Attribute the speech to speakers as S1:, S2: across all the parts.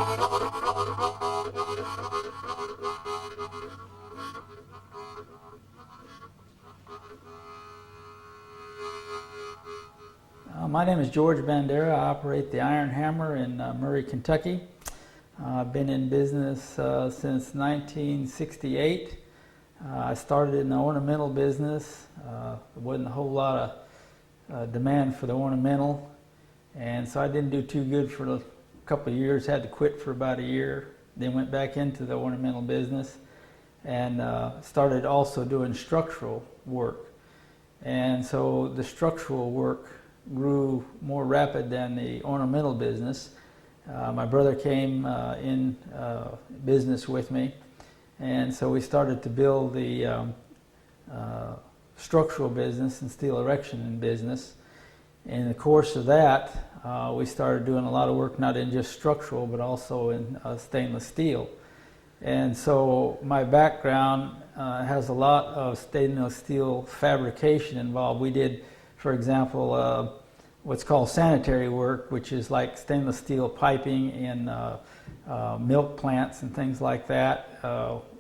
S1: My name is George Bandera. I operate the Iron Hammer in Murray, Kentucky. I've been in business since 1968. I started in the ornamental business. There wasn't a whole lot of demand for the ornamental, and so I didn't do too good for a couple of years. Had to quit for about a year. Then went back into the ornamental business and started also doing structural work. And so the structural work grew more rapid than the ornamental business. My brother came in business with me, and so we started to build the structural business and steel erection business. In the course of that, we started doing a lot of work not in just structural but also in stainless steel. And so my background has a lot of stainless steel fabrication involved. We did, for example, what's called sanitary work, which is like stainless steel piping in milk plants and things like that,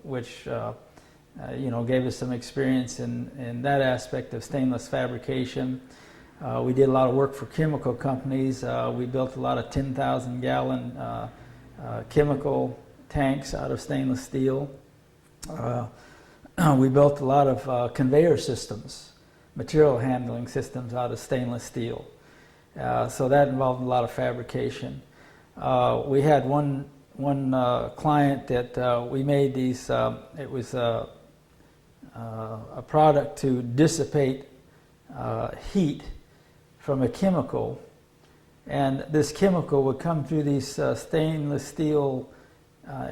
S1: which gave us some experience in that aspect of stainless fabrication. We did a lot of work for chemical companies. We built a lot of 10,000-gallon chemical tanks out of stainless steel. We built a lot of conveyor systems, material handling systems out of stainless steel. So that involved a lot of fabrication. We had one client that we made these, it was a product to dissipate heat from a chemical, and this chemical would come through these stainless steel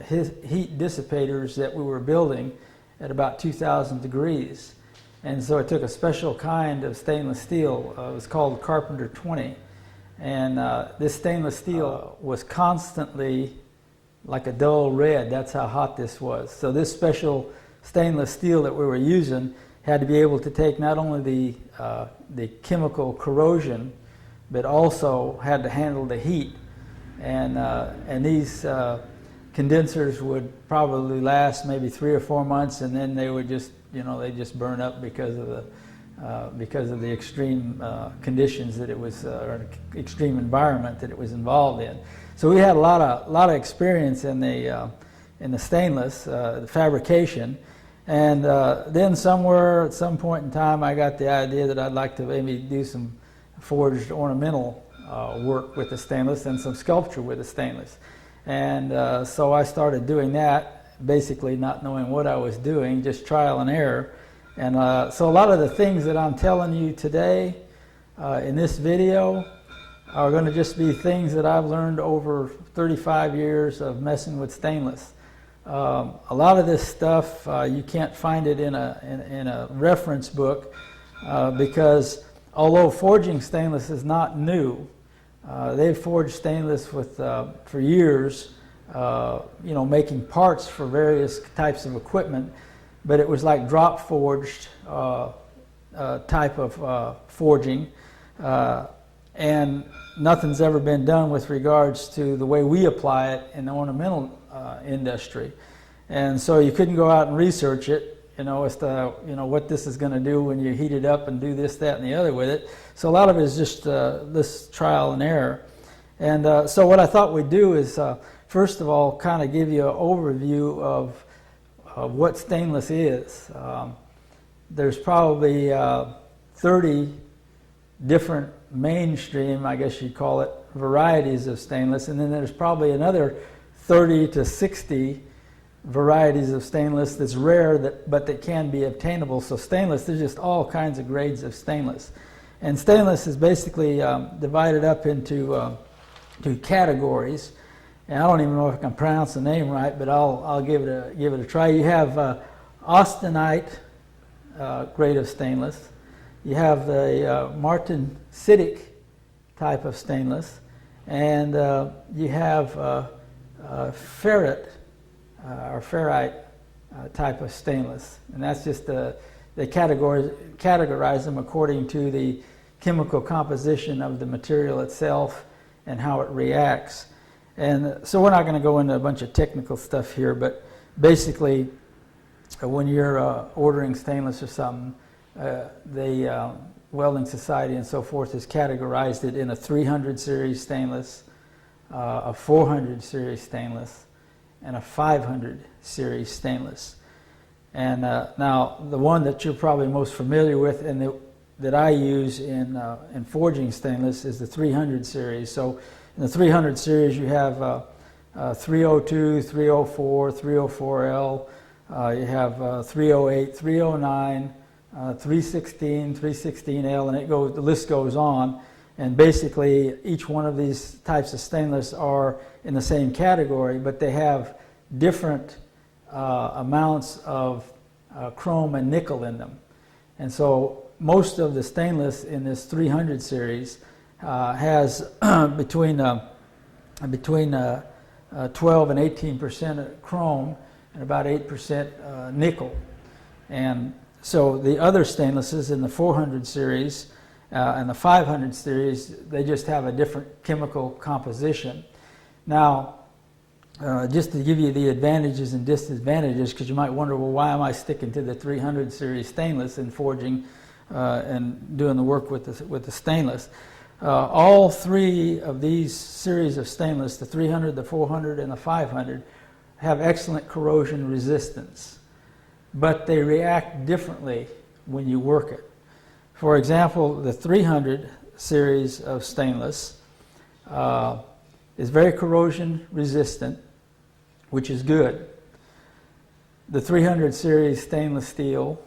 S1: heat dissipators that we were building at about 2,000 degrees. And so it took a special kind of stainless steel. It was called Carpenter 20. And this stainless steel was constantly like a dull red. That's how hot this was. So this special stainless steel that we were using had to be able to take not only the chemical corrosion, but also had to handle the heat. And these condensers would probably last maybe 3 or 4 months, and then they would just, they just burn up because of the extreme conditions that it was, or extreme environment that it was involved in. So we had a lot of experience in the stainless, the fabrication, and then somewhere at some point in time, I got the idea that I'd like to maybe do some forged ornamental work with the stainless and some sculpture with the stainless. And so I started doing that, basically not knowing what I was doing, just trial and error. And so a lot of the things that I'm telling you today in this video are going to just be things that I've learned over 35 years of messing with stainless. A lot of this stuff you can't find it in a reference book because although forging stainless is not new, they've forged stainless for years, making parts for various types of equipment, but it was like drop forged type of forging, and nothing's ever been done with regards to the way we apply it in the ornamental industry. And so you couldn't go out and research it, as to what this is going to do when you heat it up and do this, that, and the other with it. So a lot of it is just this trial and error. And so what I thought we'd do is, first of all, kind of give you an overview of what stainless is. There's probably 30 different mainstream, I guess you'd call it, varieties of stainless, and then there's probably another 30 to 60 varieties of stainless that's rare, but that can be obtainable. So stainless, there's just all kinds of grades of stainless. And stainless is basically divided up into two categories. And I don't even know if I can pronounce the name right, but I'll give it a try. You have austenite grade of stainless. You have the martensitic type of stainless, and you have ferrite or ferrite type of stainless. And that's just they categorize them according to the chemical composition of the material itself and how it reacts. And so we're not going to go into a bunch of technical stuff here, but basically when you're ordering stainless or something, the Welding Society and so forth has categorized it in a 300 series stainless, a 400 series stainless, and a 500 series stainless. And now the one that you're probably most familiar with and that I use in forging stainless is the 300 series. So in the 300 series you have 302, 304, 304L, you have 308, 309, 316, 316L, and the list goes on. And basically each one of these types of stainless are in the same category, but they have different amounts of chrome and nickel in them. And so most of the stainless in this 300 series has between 12 and 18% chrome and about 8% nickel. And so the other stainlesses in the 400 series and the 500 series, they just have a different chemical composition. Now, just to give you the advantages and disadvantages, because you might wonder, well, why am I sticking to the 300 series stainless in forging and doing the work with the stainless? All three of these series of stainless, the 300, the 400, and the 500, have excellent corrosion resistance, but they react differently when you work it. For example, the 300 series of stainless is very corrosion resistant, which is good. The 300 series stainless steel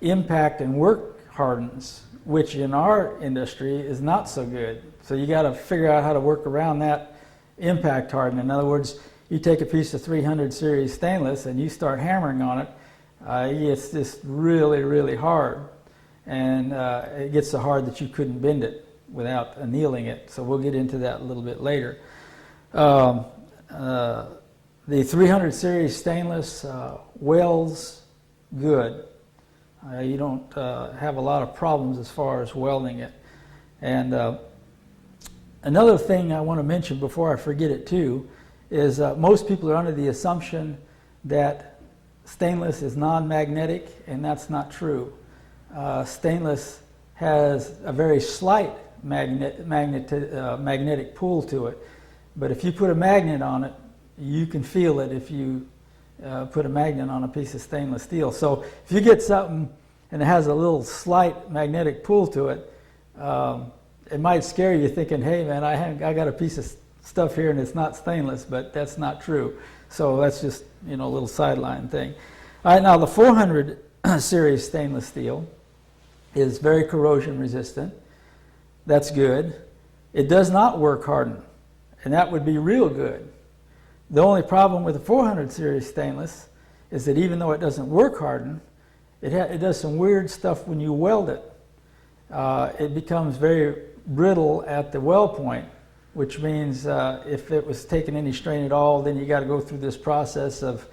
S1: impact and work hardens, which in our industry is not so good. So you got to figure out how to work around that impact hardening. In other words, you take a piece of 300 series stainless and you start hammering on it, it's just really, really hard. And it gets so hard that you couldn't bend it without annealing it. So we'll get into that a little bit later. The 300 series stainless welds good. You don't have a lot of problems as far as welding it. And another thing I want to mention before I forget it too is most people are under the assumption that stainless is non-magnetic, and that's not true. Stainless has a very slight magnetic pull to it, but if you put a magnet on it, you can feel it if you put a magnet on a piece of stainless steel. So if you get something and it has a little slight magnetic pull to it, it might scare you thinking, hey man, I got a piece of stuff here and it's not stainless, but that's not true. So that's just, a little sideline thing. All right, now the 400 series stainless steel is very corrosion resistant. That's good. It does not work harden, and that would be real good. The only problem with the 400 series stainless is that even though it doesn't work harden, it does some weird stuff when you weld it. It becomes very brittle at the weld point, which means if it was taking any strain at all, then you got to go through this process of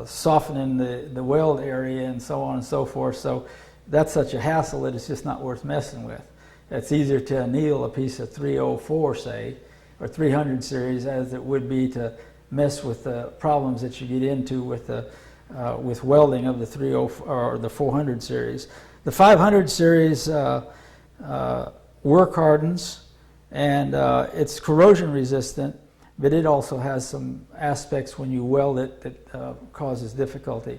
S1: softening the weld area and so on and so forth. So that's such a hassle that it's just not worth messing with. It's easier to anneal a piece of 304, say, or 300 series as it would be to mess with the problems that you get into with welding of the 304 or the 400 series. The 500 series work hardens, and it's corrosion resistant, but it also has some aspects when you weld it that causes difficulty.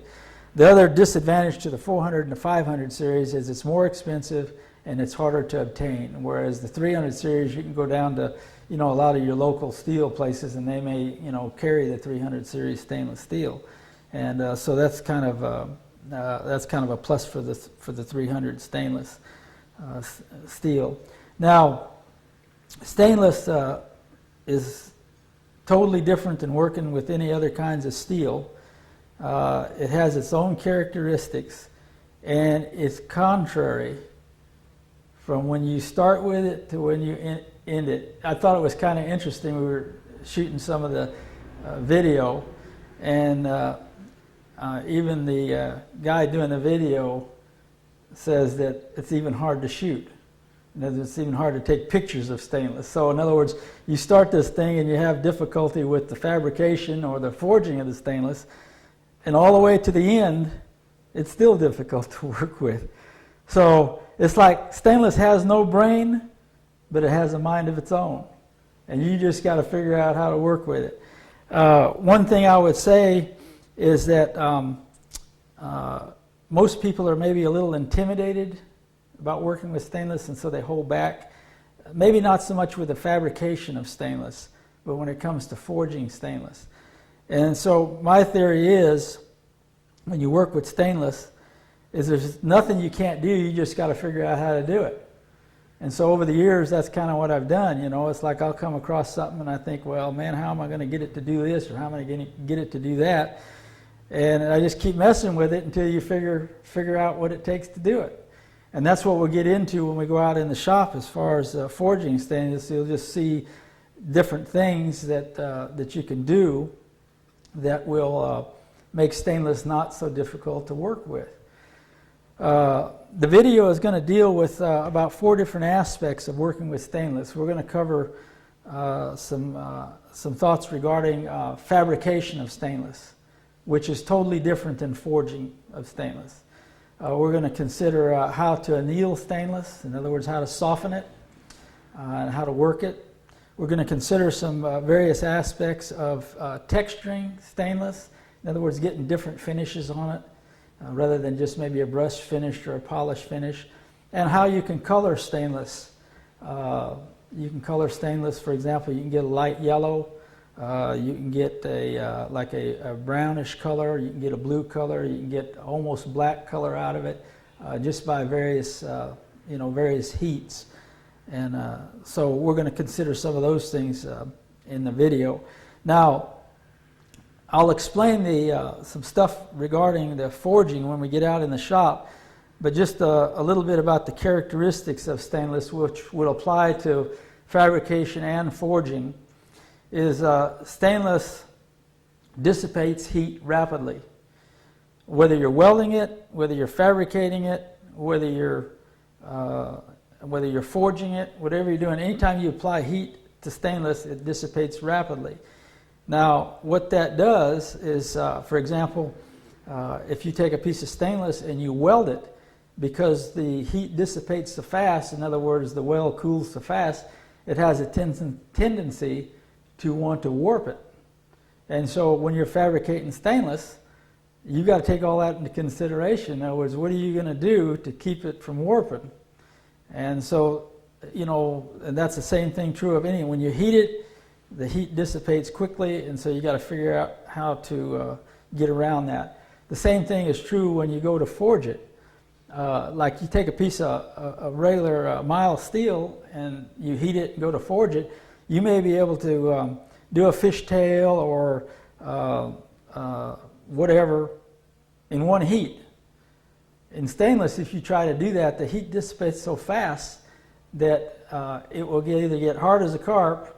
S1: The other disadvantage to the 400 and the 500 series is it's more expensive and it's harder to obtain, whereas the 300 series you can go down to a lot of your local steel places and they may carry the 300 series stainless steel, and so that's kind of a plus for the 300 stainless steel. Now, stainless is totally different than working with any other kinds of steel. It has its own characteristics, and it's contrary from when you start with it to when you end it. I thought it was kind of interesting. We were shooting some of the video, and even the guy doing the video says that it's even hard to shoot And it's even hard to take pictures of stainless. So in other words, you start this thing and you have difficulty with the fabrication or the forging of the stainless, and all the way to the end, it's still difficult to work with. So it's like stainless has no brain, but it has a mind of its own. And you just got to figure out how to work with it. One thing I would say is that most people are maybe a little intimidated about working with stainless, and so they hold back. Maybe not so much with the fabrication of stainless, but when it comes to forging stainless. And so my theory is, when you work with stainless, is there's nothing you can't do, you just got to figure out how to do it. And so over the years, that's kind of what I've done. You know, it's like I'll come across something and I think, well, man, how am I going to get it to do this, or how am I going to get it to do that? And I just keep messing with it until you figure out what it takes to do it. And that's what we'll get into when we go out in the shop as far as forging stainless. You'll just see different things that you can do that will make stainless not so difficult to work with. The video is going to deal with about 4 different aspects of working with stainless. We're going to cover some thoughts regarding fabrication of stainless, which is totally different than forging of stainless. We're going to consider how to anneal stainless, in other words, how to soften it and how to work it. We're going to consider some various aspects of texturing stainless, in other words, getting different finishes on it, rather than just maybe a brush finish or a polish finish, and how you can color stainless. You can color stainless, for example, you can get a light yellow, you can get like a brownish color, you can get a blue color, you can get almost black color out of it, just by various, various heats. And so we're going to consider some of those things in the video. Now, I'll explain some stuff regarding the forging when we get out in the shop, but just a little bit about the characteristics of stainless, which will apply to fabrication and forging, is stainless dissipates heat rapidly. Whether you're welding it, whether you're fabricating it, whether you're forging it, whatever you're doing, anytime you apply heat to stainless, it dissipates rapidly. Now, what that does is, for example, if you take a piece of stainless and you weld it, because the heat dissipates so fast, in other words, the weld cools so fast, it has a tendency to want to warp it. And so when you're fabricating stainless, you've got to take all that into consideration. In other words, what are you going to do to keep it from warping? And so, and that's the same thing true of any. When you heat it, the heat dissipates quickly, and so you got to figure out how to get around that. The same thing is true when you go to forge it. Like you take a piece of regular mild steel and you heat it and go to forge it, you may be able to do a fishtail or whatever in one heat. In stainless, if you try to do that, the heat dissipates so fast that it will either get hard as a carp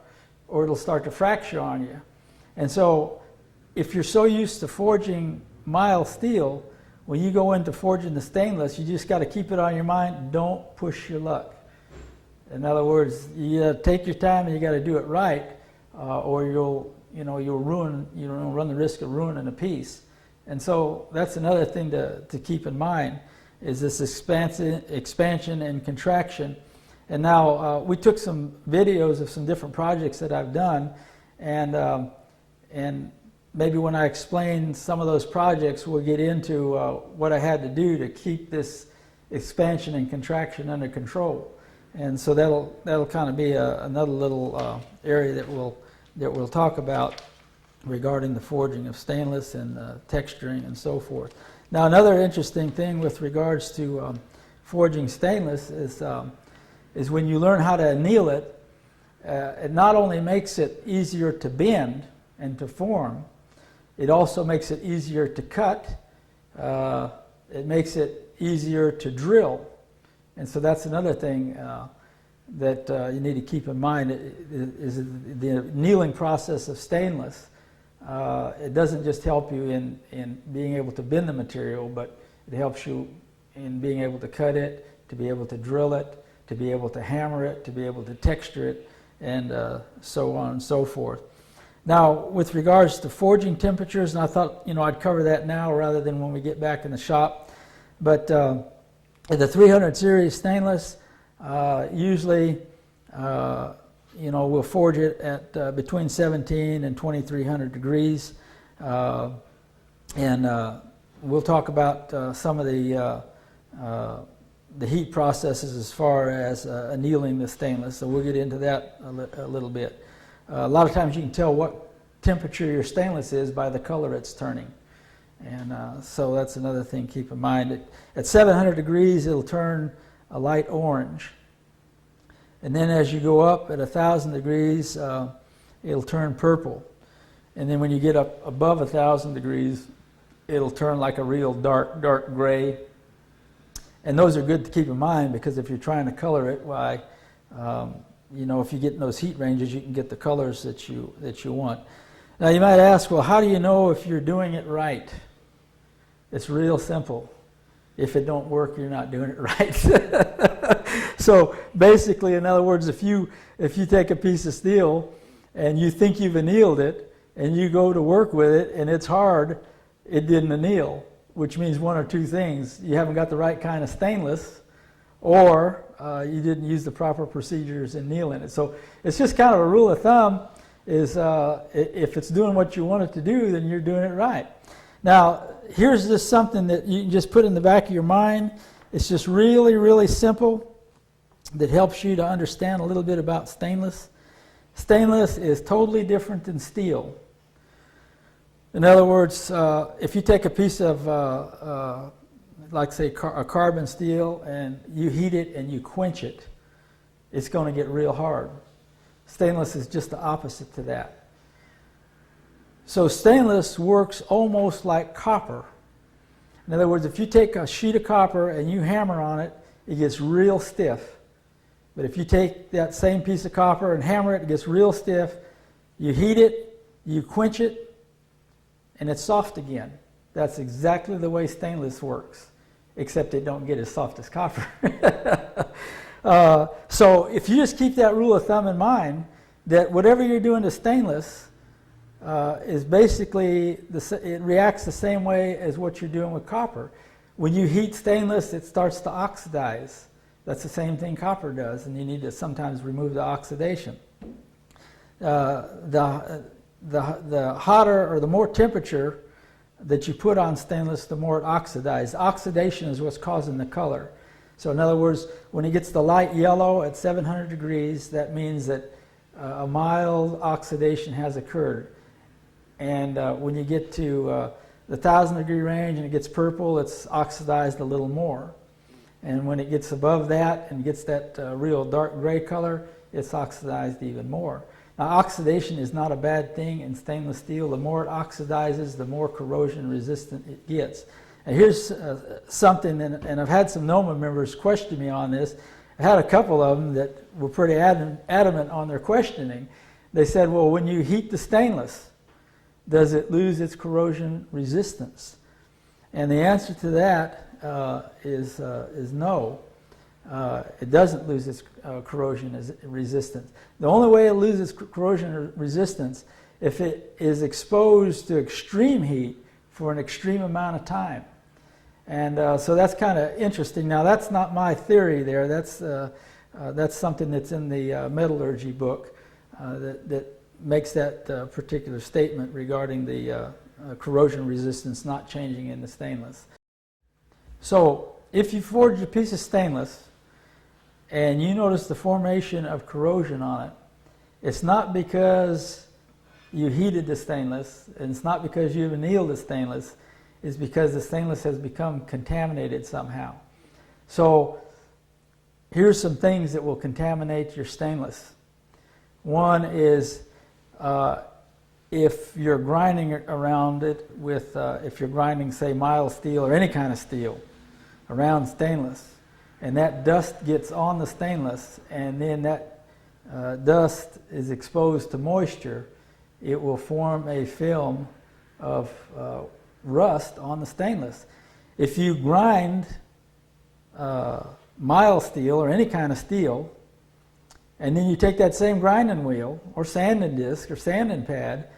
S1: or it'll start to fracture on you. And so if you're so used to forging mild steel, when you go into forging the stainless, you just got to keep it on your mind, don't push your luck. In other words, you take your time and you got to do it right, or you'll run the risk of ruining a piece. And so that's another thing to keep in mind, is this expansion and contraction. And now we took some videos of some different projects that I've done, and maybe when I explain some of those projects, we'll get into what I had to do to keep this expansion and contraction under control. And so that'll kind of be another little area that we'll talk about regarding the forging of stainless and texturing and so forth. Now, another interesting thing with regards to forging stainless is when you learn how to anneal it, it not only makes it easier to bend and to form, it also makes it easier to cut, it makes it easier to drill. And so that's another thing that you need to keep in mind, is the annealing process of stainless. It doesn't just help you in being able to bend the material, but it helps you in being able to cut it, to be able to drill it, to be able to hammer it, to be able to texture it, and so on and so forth. Now, with regards to forging temperatures, and I thought, I'd cover that now rather than when we get back in the shop, but the 300 series stainless, usually, we'll forge it at between 17 and 2300 degrees, and we'll talk about some of the heat processes as far as annealing the stainless, so we'll get into that a little bit. A lot of times you can tell what temperature your stainless is by the color it's turning, and so that's another thing to keep in mind. At 700 degrees it'll turn a light orange, and then as you go up at 1000 degrees it'll turn purple, and then when you get up above 1000 degrees it'll turn like a real dark gray. And those are good to keep in mind, because if you're trying to color it, why, if you get in those heat ranges, you can get the colors that you want. Now you might ask, well, how do you know if you're doing it right? It's real simple. If it don't work, you're not doing it right. So basically, in other words, if you take a piece of steel and you think you've annealed it, and you go to work with it and it's hard, it didn't anneal. Which means one or two things: you haven't got the right kind of stainless, or you didn't use the proper procedures in annealing it. So it's just kind of a rule of thumb, is if it's doing what you want it to do, then you're doing it right. Now here's just something that you can just put in the back of your mind. It's just really, really simple, that helps you to understand a little bit about stainless. Stainless is totally different than steel. In other words, if you take a piece of, like say, a carbon steel, and you heat it and you quench it, it's going to get real hard. Stainless is just the opposite to that. So stainless works almost like copper. In other words, if you take a sheet of copper and you hammer on it, it gets real stiff. But if you take that same piece of copper and hammer it, it gets real stiff. You heat it, you quench it, and it's soft again. That's exactly the way stainless works, except it don't get as soft as copper. So if you just keep that rule of thumb in mind, that whatever you're doing to stainless is basically, it reacts the same way as what you're doing with copper. When you heat stainless, it starts to oxidize. That's the same thing copper does, and you need to sometimes remove the oxidation. The hotter or the more temperature that you put on stainless, the more it oxidizes. Oxidation is what's causing the color. So in other words, when it gets the light yellow at 700 degrees, that means that a mild oxidation has occurred. And when you get to the 1000 degree range and it gets purple, it's oxidized a little more. And when it gets above that and gets that real dark gray color, it's oxidized even more. Now, oxidation is not a bad thing in stainless steel. The more it oxidizes, the more corrosion resistant it gets. And here's something, and I've had some NOMMA members question me on this. I had a couple of them that were pretty adamant on their questioning. They said, well, when you heat the stainless, does it lose its corrosion resistance? And the answer to that is no. It doesn't lose its corrosion resistance. The only way it loses corrosion resistance if it is exposed to extreme heat for an extreme amount of time. And so that's kind of interesting. Now that's not my theory there. That's something that's in the metallurgy book that makes that particular statement regarding the corrosion resistance not changing in the stainless. So if you forge a piece of stainless and you notice the formation of corrosion on it, it's not because you heated the stainless, and it's not because you've annealed the stainless, it's because the stainless has become contaminated somehow. So here's some things that will contaminate your stainless. One is if you're grinding around it with, if you're grinding, say, mild steel or any kind of steel around stainless, and that dust gets on the stainless, and then that dust is exposed to moisture, it will form a film of rust on the stainless. If you grind mild steel or any kind of steel, and then you take that same grinding wheel or sanding disc or sanding pad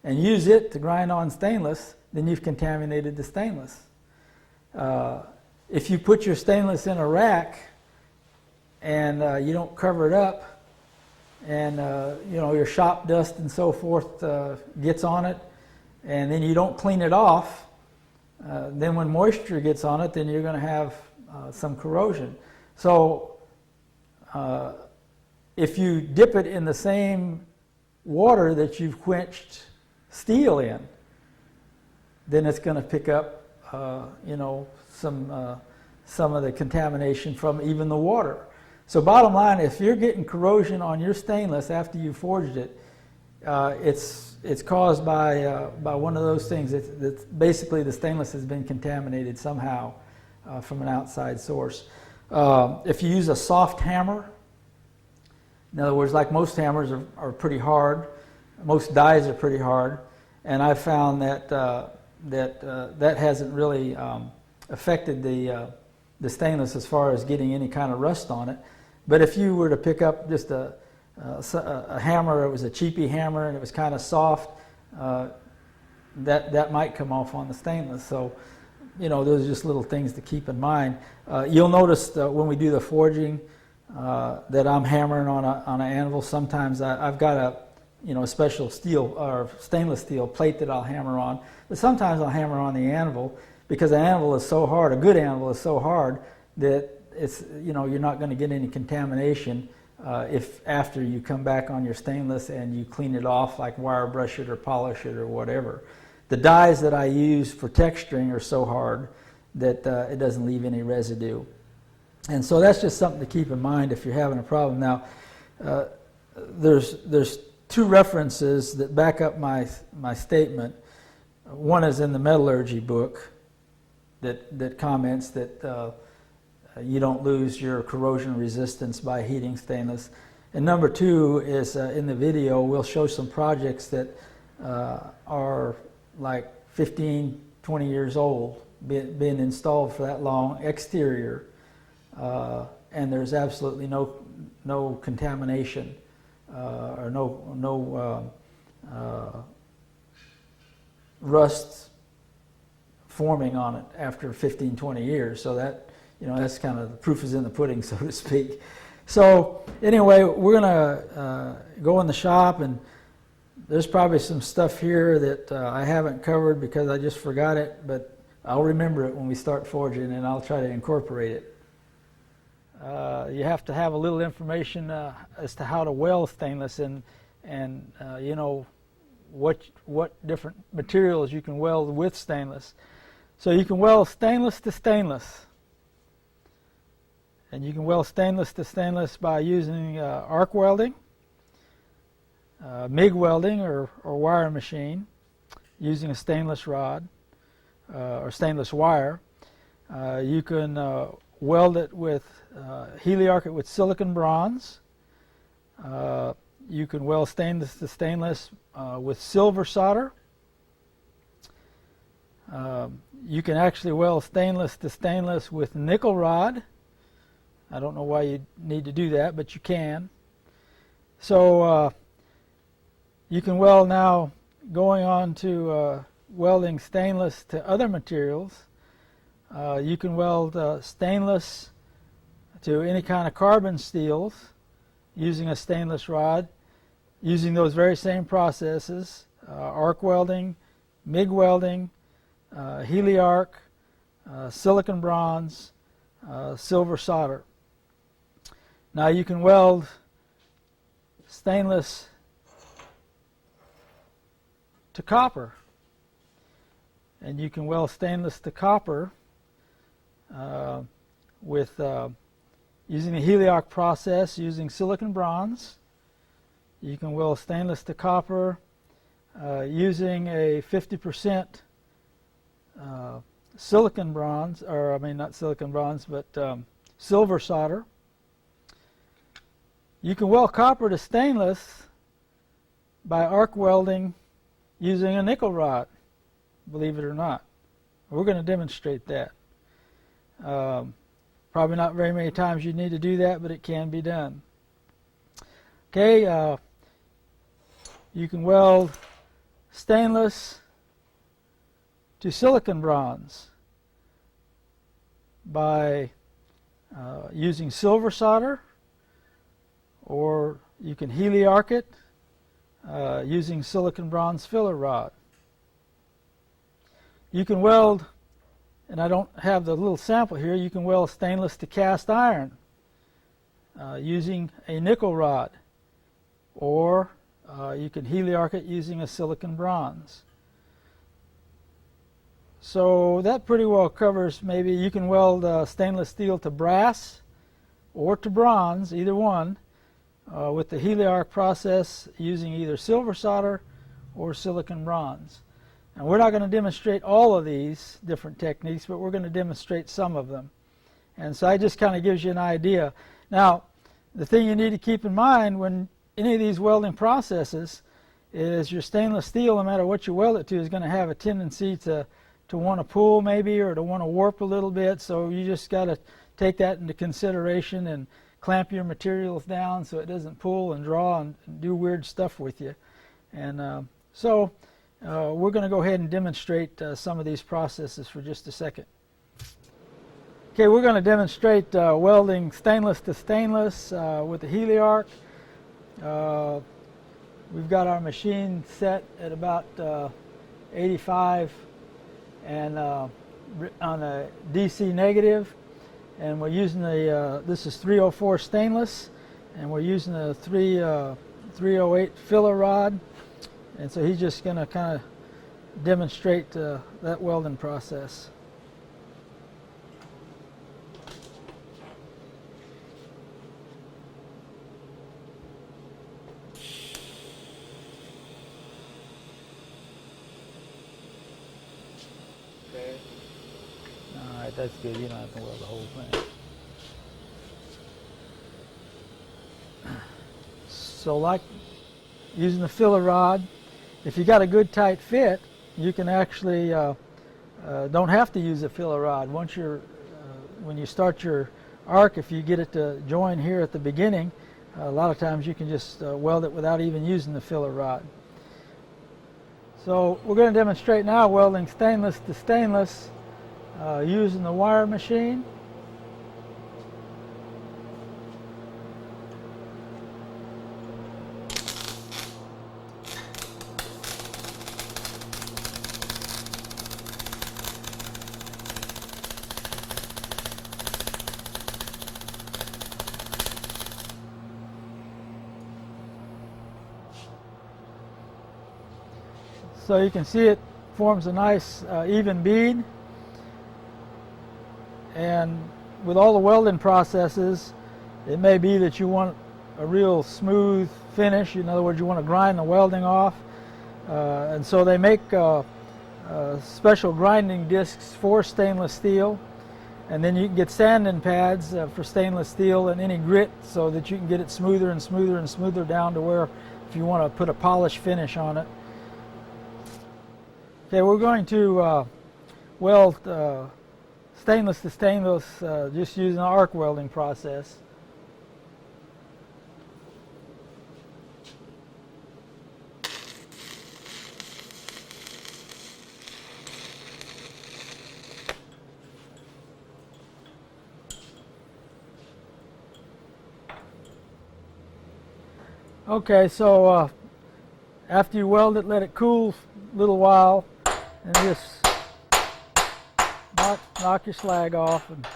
S1: and use it to grind on stainless, then you've contaminated the stainless. If you put your stainless in a rack and you don't cover it up, and you know, your shop dust and so forth gets on it, and then you don't clean it off, then when moisture gets on it, then you're going to have some corrosion. So if you dip it in the same water that you've quenched steel in, then it's going to pick up you know, some of the contamination from even the water. So bottom line, if you're getting corrosion on your stainless after you forged it, it's caused by one of those things. It's basically the stainless has been contaminated somehow from an outside source. If you use a soft hammer, in other words, like most hammers are pretty hard, most dies are pretty hard, and I've found that that hasn't really affected the stainless as far as getting any kind of rust on it. But if you were to pick up just a hammer, it was a cheapy hammer and it was kind of soft, that might come off on the stainless. So, you know, those are just little things to keep in mind. You'll notice that when we do the forging that I'm hammering on an anvil. Sometimes I've got a special steel or stainless steel plate that I'll hammer on, but sometimes I'll hammer on the anvil because the anvil is so hard. A good anvil is so hard that it's, you're not going to get any contamination if after you come back on your stainless and you clean it off, like wire brush it or polish it or whatever. The dies that I use for texturing are so hard that it doesn't leave any residue. And so that's just something to keep in mind if you're having a problem. Now, there's two references that back up my statement. One is in the metallurgy book that comments that you don't lose your corrosion resistance by heating stainless. And number two is in the video, we'll show some projects that are like 15, 20 years old, been installed for that long, exterior, and there's absolutely no contamination or no rust forming on it after 15, 20 years. So that, that's kind of the proof is in the pudding, so to speak. So anyway, we're going to go in the shop, and there's probably some stuff here that I haven't covered because I just forgot it, but I'll remember it when we start forging, and I'll try to incorporate it. You have to have a little information as to how to weld stainless and what different materials you can weld with stainless. So you can weld stainless to stainless. And you can weld stainless to stainless by using arc welding, MIG welding or wire machine, using a stainless rod or stainless wire. You can weld it with, heliarc it with silicon bronze. You can weld stainless to stainless with silver solder. You can actually weld stainless to stainless with nickel rod. I don't know why you need to do that, but you can. So you can weld now, going on to welding stainless to other materials. You can weld stainless to any kind of carbon steels using a stainless rod, using those very same processes, arc welding, MIG welding, heliarc, silicon bronze, silver solder. Now you can weld stainless to copper, and you can weld stainless to copper with using the heliarc process using silicon bronze. You can weld stainless to copper using a 50% silicon bronze, or I mean not silicon bronze, but silver solder. You can weld copper to stainless by arc welding using a nickel rod, believe it or not. We're going to demonstrate that. Probably not very many times you need to do that, but it can be done. Okay, you can weld stainless to silicon bronze by using silver solder, or you can heliarc it using silicon bronze filler rod. You can weld, and I don't have the little sample here, you can weld stainless to cast iron using a nickel rod, or you can heliarc it using a silicon bronze. So that pretty well covers, maybe you can weld stainless steel to brass or to bronze, either one, with the heliarc process using either silver solder or silicon bronze. And we're not going to demonstrate all of these different techniques, but we're going to demonstrate some of them. And so that just kind of gives you an idea. Now, the thing you need to keep in mind when any of these welding processes is your stainless steel, no matter what you weld it to, is going to have a tendency to want to pull maybe, or to want to warp a little bit. So you just got to take that into consideration and clamp your materials down so it doesn't pull and draw and do weird stuff with you. And we're going to go ahead and demonstrate some of these processes for just a second. Okay, we're going to demonstrate welding stainless to stainless with the heliarc. We've got our machine set at about 85 and on a DC negative, and we're using this is 304 stainless, and we're using a 308 filler rod, and so he's just going to kind of demonstrate that welding process. Alright, that's good. You don't have to weld the whole thing. So like using the filler rod, if you got a good tight fit, you can actually don't have to use a filler rod. Once when you start your arc, if you get it to join here at the beginning, a lot of times you can just weld it without even using the filler rod. So we're going to demonstrate now welding stainless to stainless using the wire machine. So you can see it forms a nice even bead. And with all the welding processes, it may be that you want a real smooth finish. In other words, you want to grind the welding off. And so they make special grinding discs for stainless steel. And then you can get sanding pads for stainless steel and any grit, so that you can get it smoother and smoother and smoother down to where if you want to put a polished finish on it. Okay, we're going to weld stainless to stainless just using the arc welding process. Okay, so after you weld it, let it cool a little while, and just knock your slag off, and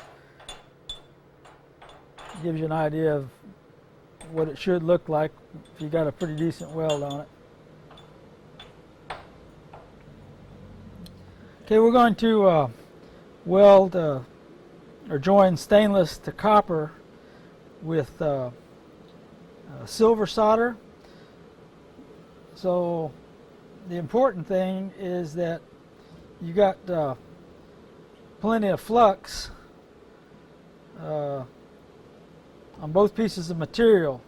S1: gives you an idea of what it should look like if you got a pretty decent weld on it. Okay, we're going to weld or join stainless to copper with silver solder. So the important thing is that you got plenty of flux on both pieces of material.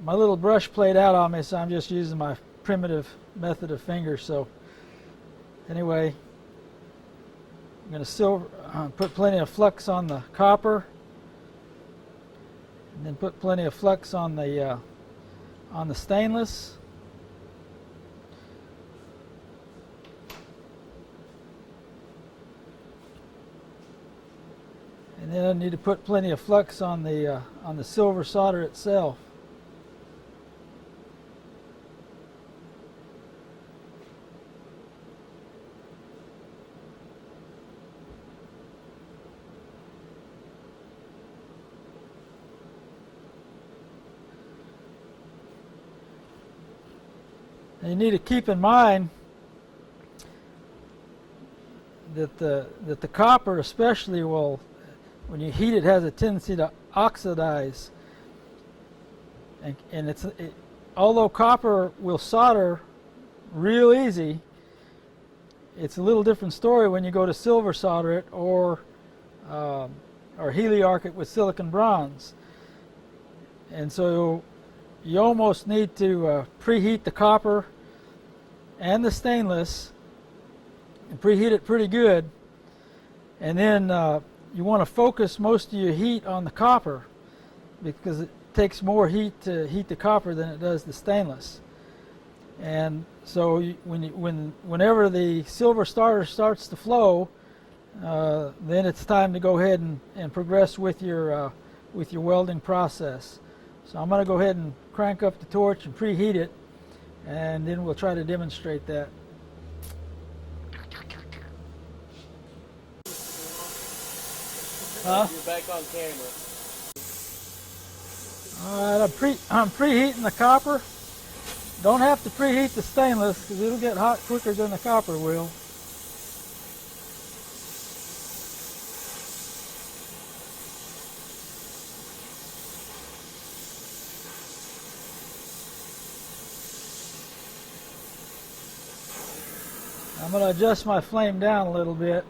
S1: My little brush played out on me, so I'm just using my primitive method of fingers. So anyway, I'm going to put plenty of flux on the copper, and then put plenty of flux on the stainless. And then I need to put plenty of flux on the silver solder itself. And you need to keep in mind that the copper especially will, when you heat it, has a tendency to oxidize. And although copper will solder real easy, it's a little different story when you go to silver solder it or heliarc it with silicon bronze. And so you almost need to preheat the copper and the stainless, and preheat it pretty good, and then you want to focus most of your heat on the copper, because it takes more heat to heat the copper than it does the stainless. And so whenever the silver starter starts to flow, then it's time to go ahead and progress with your welding process. So I'm going to go ahead and crank up the torch and preheat it, and then we'll try to demonstrate that.
S2: You're back on camera.
S1: All right, I'm preheating the copper. Don't have to preheat the stainless because it'll get hot quicker than the copper will. I'm going to adjust my flame down a little bit.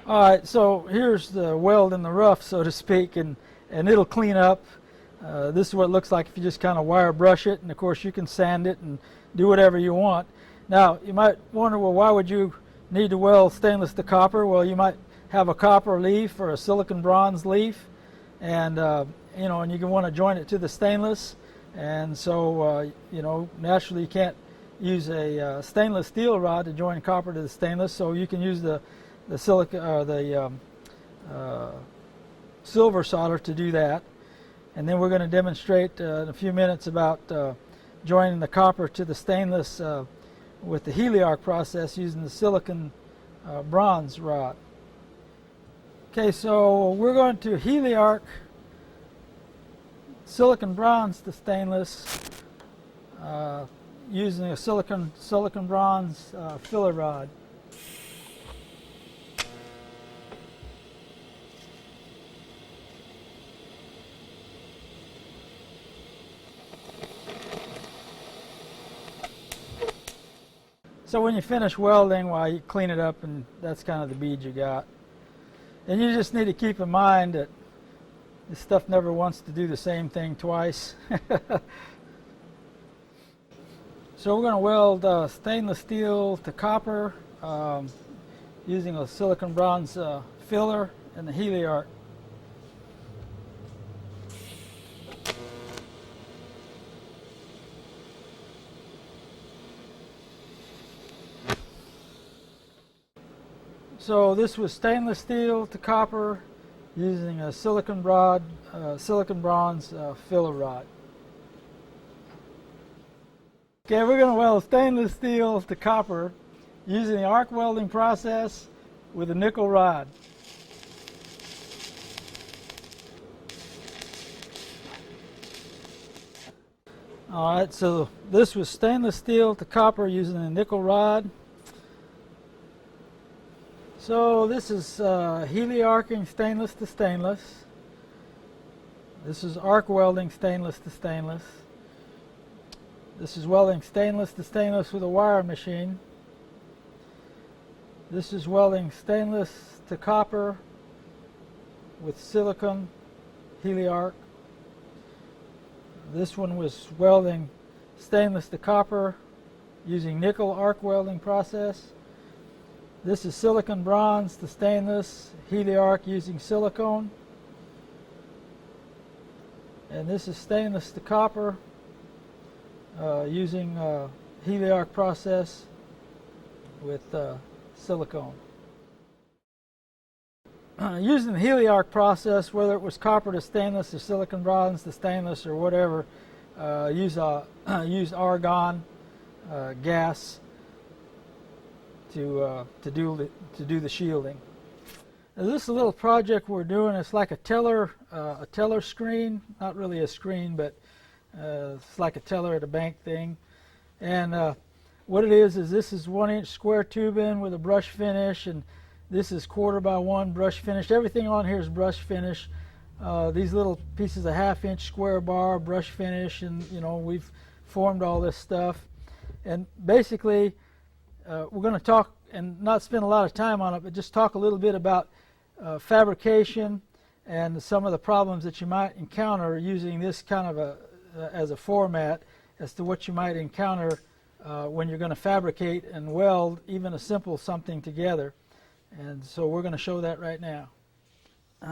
S1: All right, so here's the weld in the rough, so to speak, and it'll clean up. This is what it looks like if you just kind of wire brush it, and of course you can sand it and do whatever you want. Now, you might wonder, well, why would you need to weld stainless to copper? Well, you might have a copper leaf or a silicon bronze leaf, and and you can want to join it to the stainless, and so naturally you can't use a stainless steel rod to join copper to the stainless, so you can use the silver solder to do that. And then we're going to demonstrate in a few minutes about joining the copper to the stainless with the heliarc process using the silicon bronze rod. Okay, so we're going to heliarc silicon bronze to stainless using a silicon bronze filler rod. So when you finish welding, you clean it up, and that's kind of the bead you got. And you just need to keep in mind that this stuff never wants to do the same thing twice. So we're going to weld stainless steel to copper using a silicon bronze filler and the heliarc. So this was stainless steel to copper using a silicon bronze filler rod. Okay, we're going to weld stainless steel to copper using the arc welding process with a nickel rod. All right, so this was stainless steel to copper using a nickel rod. So this is heliarcing stainless to stainless. This is arc welding stainless to stainless. This is welding stainless to stainless with a wire machine. This is welding stainless to copper with silicon heliarc. This one was welding stainless to copper using nickel arc welding process. This is silicon bronze to stainless heliarc using silicone. And this is stainless to copper using heliarc process with silicone. Using the heliarc process, whether it was copper to stainless or silicon bronze to stainless or whatever, use argon gas to do the shielding. Now, this is a little project we're doing. It's like a teller screen, not really a screen, but it's like a teller at a bank thing. And what it is this is 1-inch square tubing with a brush finish, and this is 1/4 by 1 brush finish. Everything on here is brush finish. These little pieces of 1/2-inch square bar brush finish, and we've formed all this stuff. And basically, we're going to talk and not spend a lot of time on it, but just talk a little bit about fabrication and some of the problems that you might encounter using this kind of as a format as to what you might encounter when you're going to fabricate and weld even a simple something together. And so we're going to show that right now.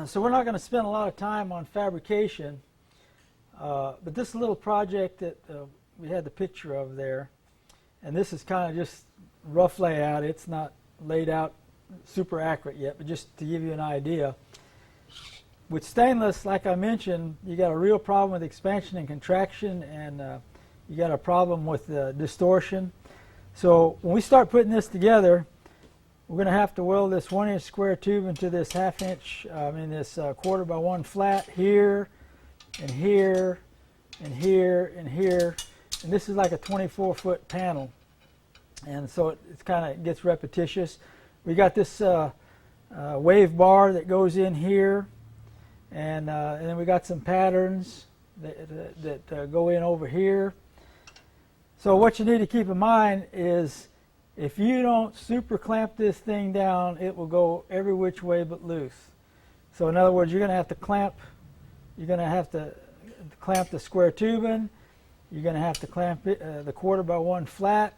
S1: So we're not going to spend a lot of time on fabrication, but this little project that we had the picture of there, and this is kind of just rough layout. It's not laid out super accurate yet, but just to give you an idea. With stainless, like I mentioned, you got a real problem with expansion and contraction, and you got a problem with distortion. So when we start putting this together, we're going to have to weld this 1-inch square tube into this 1/2-inch, this 1/4 by 1 flat here, and here, and here, and here. And this is like a 24-foot panel. And so it kind of gets repetitious. We got this wave bar that goes in here, and then we got some patterns that go in over here. So what you need to keep in mind is if you don't super clamp this thing down, it will go every which way but loose. So in other words, you're going to have to clamp the square tubing, you're going to have to clamp it, the 1/4 by 1 flat,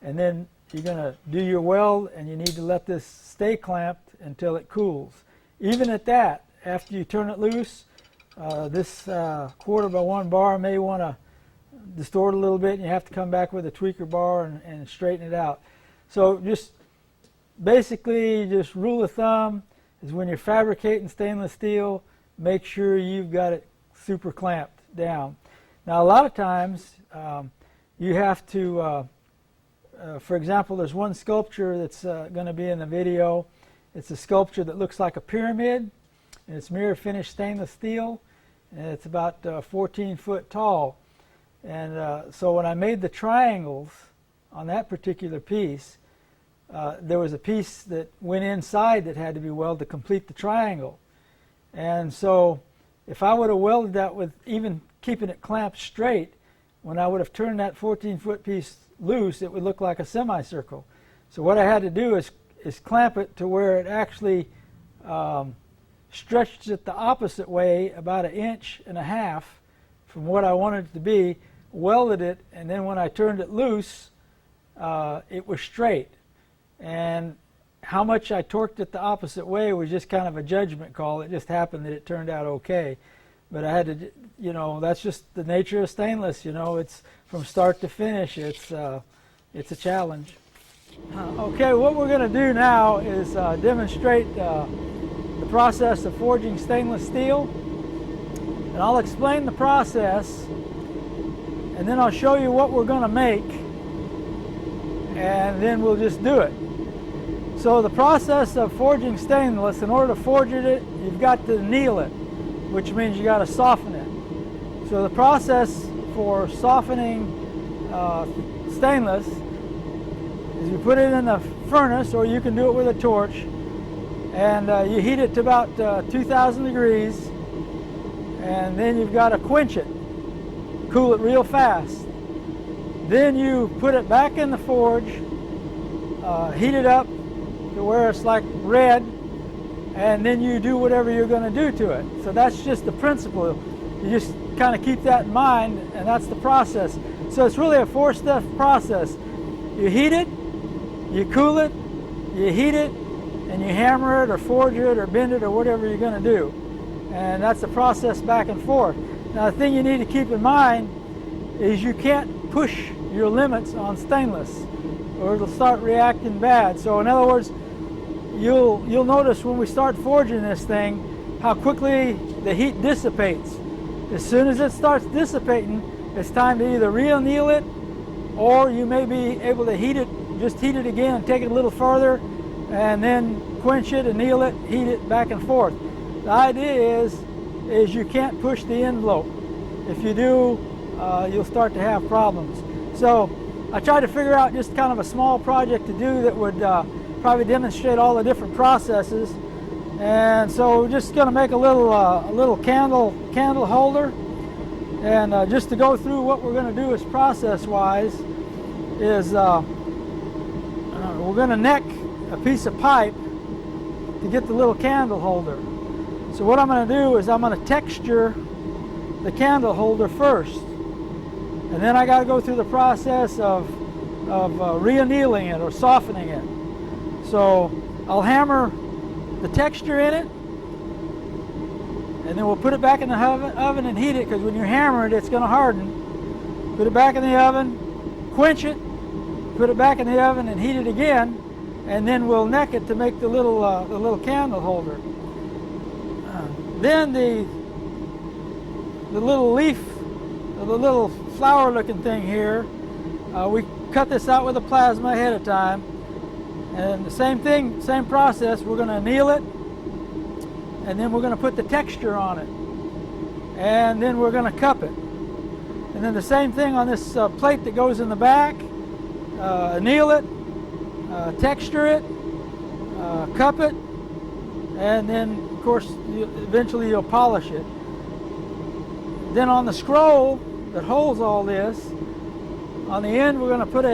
S1: and then you're going to do your weld, and you need to let this stay clamped until it cools. Even at that, after you turn it loose, this 1/4 by 1 bar may want to distort a little bit, and you have to come back with a tweaker bar and straighten it out. So just basically, just rule of thumb is when you're fabricating stainless steel, make sure you've got it super clamped down. Now a lot of times you have to, for example, there's one sculpture that's going to be in the video. It's a sculpture that looks like a pyramid, and it's mirror finished stainless steel, and it's about 14 foot tall. And so when I made the triangles on that particular piece, there was a piece that went inside that had to be welded to complete the triangle. And so if I would have welded that with even keeping it clamped straight, when I would have turned that 14-foot piece loose, it would look like a semicircle. So what I had to do is clamp it to where it actually stretched it the opposite way, about 1.5 inches from what I wanted it to be, welded it, and then when I turned it loose, it was straight. And how much I torqued it the opposite way was just kind of a judgment call. It just happened that it turned out okay. But I had to, that's just the nature of stainless. It's from start to finish. It's a challenge. Okay, what we're going to do now is demonstrate the process of forging stainless steel. And I'll explain the process, and then I'll show you what we're going to make. and then we'll just do it. So the process of forging stainless, in order to forge it, you've got to anneal it, which means you got to soften it. So the process for softening stainless is you put it in the furnace, or you can do it with a torch, and you heat it to about 2,000 degrees, and then you've got to quench it, cool it real fast. Then you put it back in the forge, heat it up to where it's like red, and then you do whatever you're going to do to it. So that's just the principle. You just kind of keep that in mind, and that's the process. So it's really a four-step process. You heat it, you cool it, you heat it, and you hammer it or forge it or bend it or whatever you're going to do. And that's the process back and forth. Now the thing you need to keep in mind is you can't push your limits on stainless, or it'll start reacting bad. So in other words, you'll notice when we start forging this thing how quickly the heat dissipates. As soon as it starts dissipating, it's time to either re-anneal it, or you may be able to heat it, just heat it again and take it a little further, and then quench it, anneal it, heat it back and forth. The idea is you can't push the envelope. If you do, you'll start to have problems. So I tried to figure out just kind of a small project to do that would probably demonstrate all the different processes. And so we're just going to make a little candle holder. And just to go through what we're going to do as process-wise is we're going to neck a piece of pipe to get the little candle holder. So what I'm going to do is I'm going to texture the candle holder first, and then I got to go through the process of re-annealing it or softening it. So I'll hammer the texture in it, and then we'll put it back in the oven and heat it, because when you hammer it, it's going to harden. Put it back in the oven, quench it, put it back in the oven and heat it again, and then we'll neck it to make the little candle holder. Then the little leaf, the little flower looking thing here, we cut this out with a plasma ahead of time. And the same thing, same process, we're going to anneal it, and then we're going to put the texture on it, and then we're going to cup it. And then the same thing on this plate that goes in the back, anneal it, texture it, cup it, and then of course eventually you'll polish it. Then on the scroll that holds all this, on the end we're going to put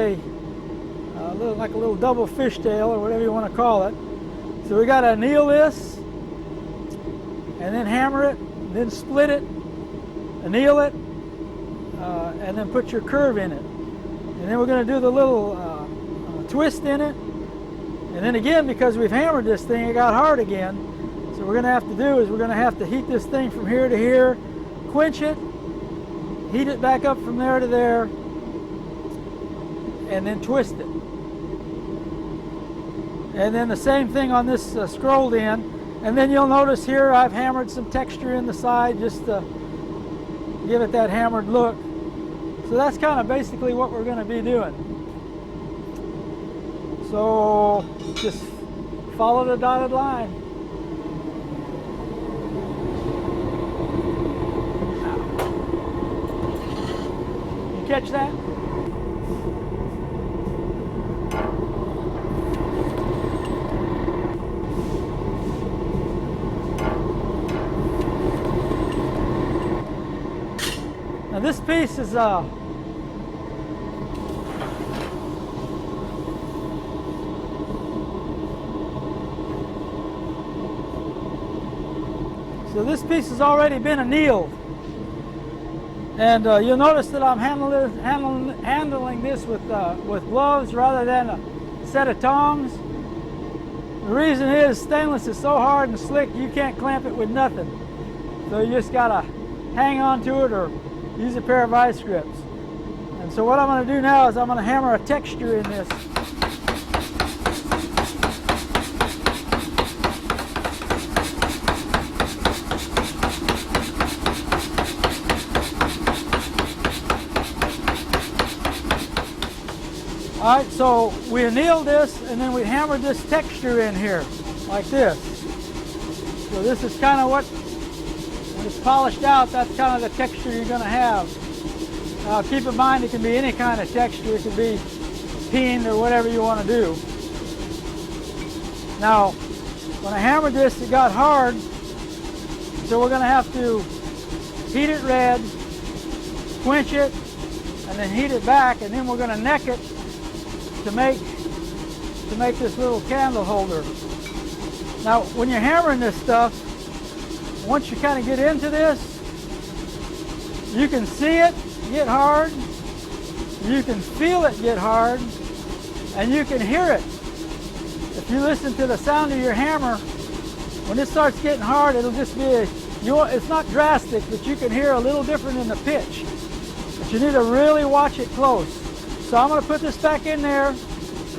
S1: like a little double fishtail, or whatever you want to call it. So we got to anneal this, and then hammer it, then split it, anneal it, and then put your curve in it. And then we're going to do the little twist in it. And then again, because we've hammered this thing, it got hard again. So what we're going to have to do is we're going to have to heat this thing from here to here, quench it, heat it back up from there to there, and then twist it. And then the same thing on this scrolled end. And then you'll notice here I've hammered some texture in the side just to give it that hammered look. So that's kind of basically what we're going to be doing. So just follow the dotted line. You catch that? Now this piece is so this piece has already been annealed, and you'll notice that I'm handling this with gloves rather than a set of tongs. The reason is stainless is so hard and slick you can't clamp it with nothing, so you just gotta hang on to it or use a pair of vice grips. And so what I'm going to do now is I'm going to hammer a texture in this. All right, so we annealed this and then we hammered this texture in here, like this. So this is kind of what, when it's polished out, that's kind of the texture you're going to have. Now keep in mind it can be any kind of texture. It can be peen or whatever you want to do. Now, when I hammered this, it got hard, so we're going to have to heat it red, quench it, and then heat it back, and then we're going to neck it to make this little candle holder. Now, when you're hammering this stuff, once you kind of get into this, you can see it get hard, you can feel it get hard, and you can hear it. If you listen to the sound of your hammer, when it starts getting hard, it'll just be it's not drastic, but you can hear a little different in the pitch. But you need to really watch it close. So I'm going to put this back in there,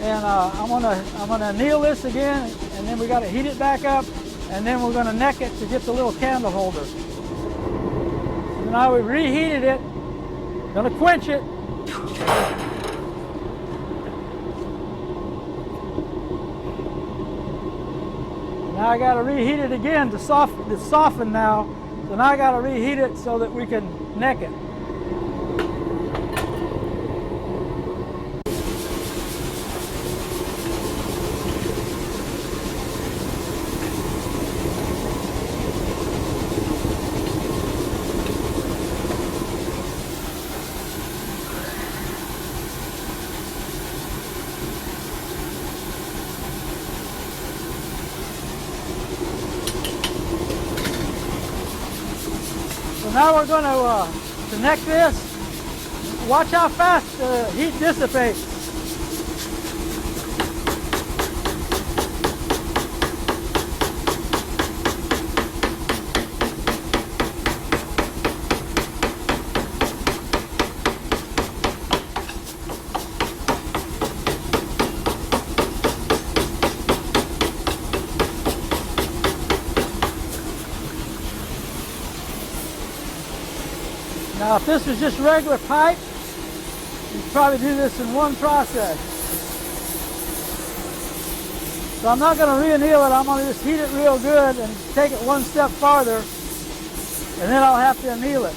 S1: and I'm going to anneal this again, and then we got to heat it back up, and then we're going to neck it to get the little candle holder. So now we've reheated it. Going to quench it. Now I got to reheat it again to soften. It's softened now, so now I got to reheat it so that we can neck it. Now we're going to neck this. Watch how fast the heat dissipates. Now, if this was just regular pipe, you'd probably do this in one process. So I'm not going to re-anneal it. I'm going to just heat it real good and take it one step farther, and then I'll have to anneal it.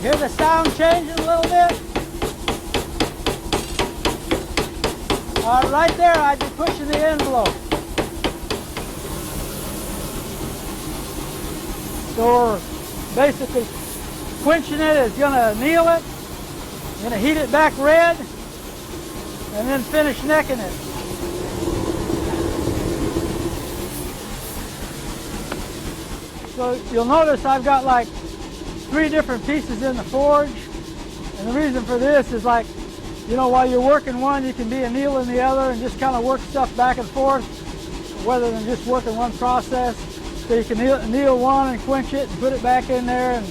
S1: Hear the sound changing a little bit? Right there, I'd be pushing the envelope. So we're basically quenching it is going to anneal it, going to heat it back red, and then finish necking it. So you'll notice I've got like 3 different pieces in the forge, and the reason for this is, like, you know, while you're working one, you can be annealing the other and just kind of work stuff back and forth rather than just working one process. So you can anneal one and quench it and put it back in there and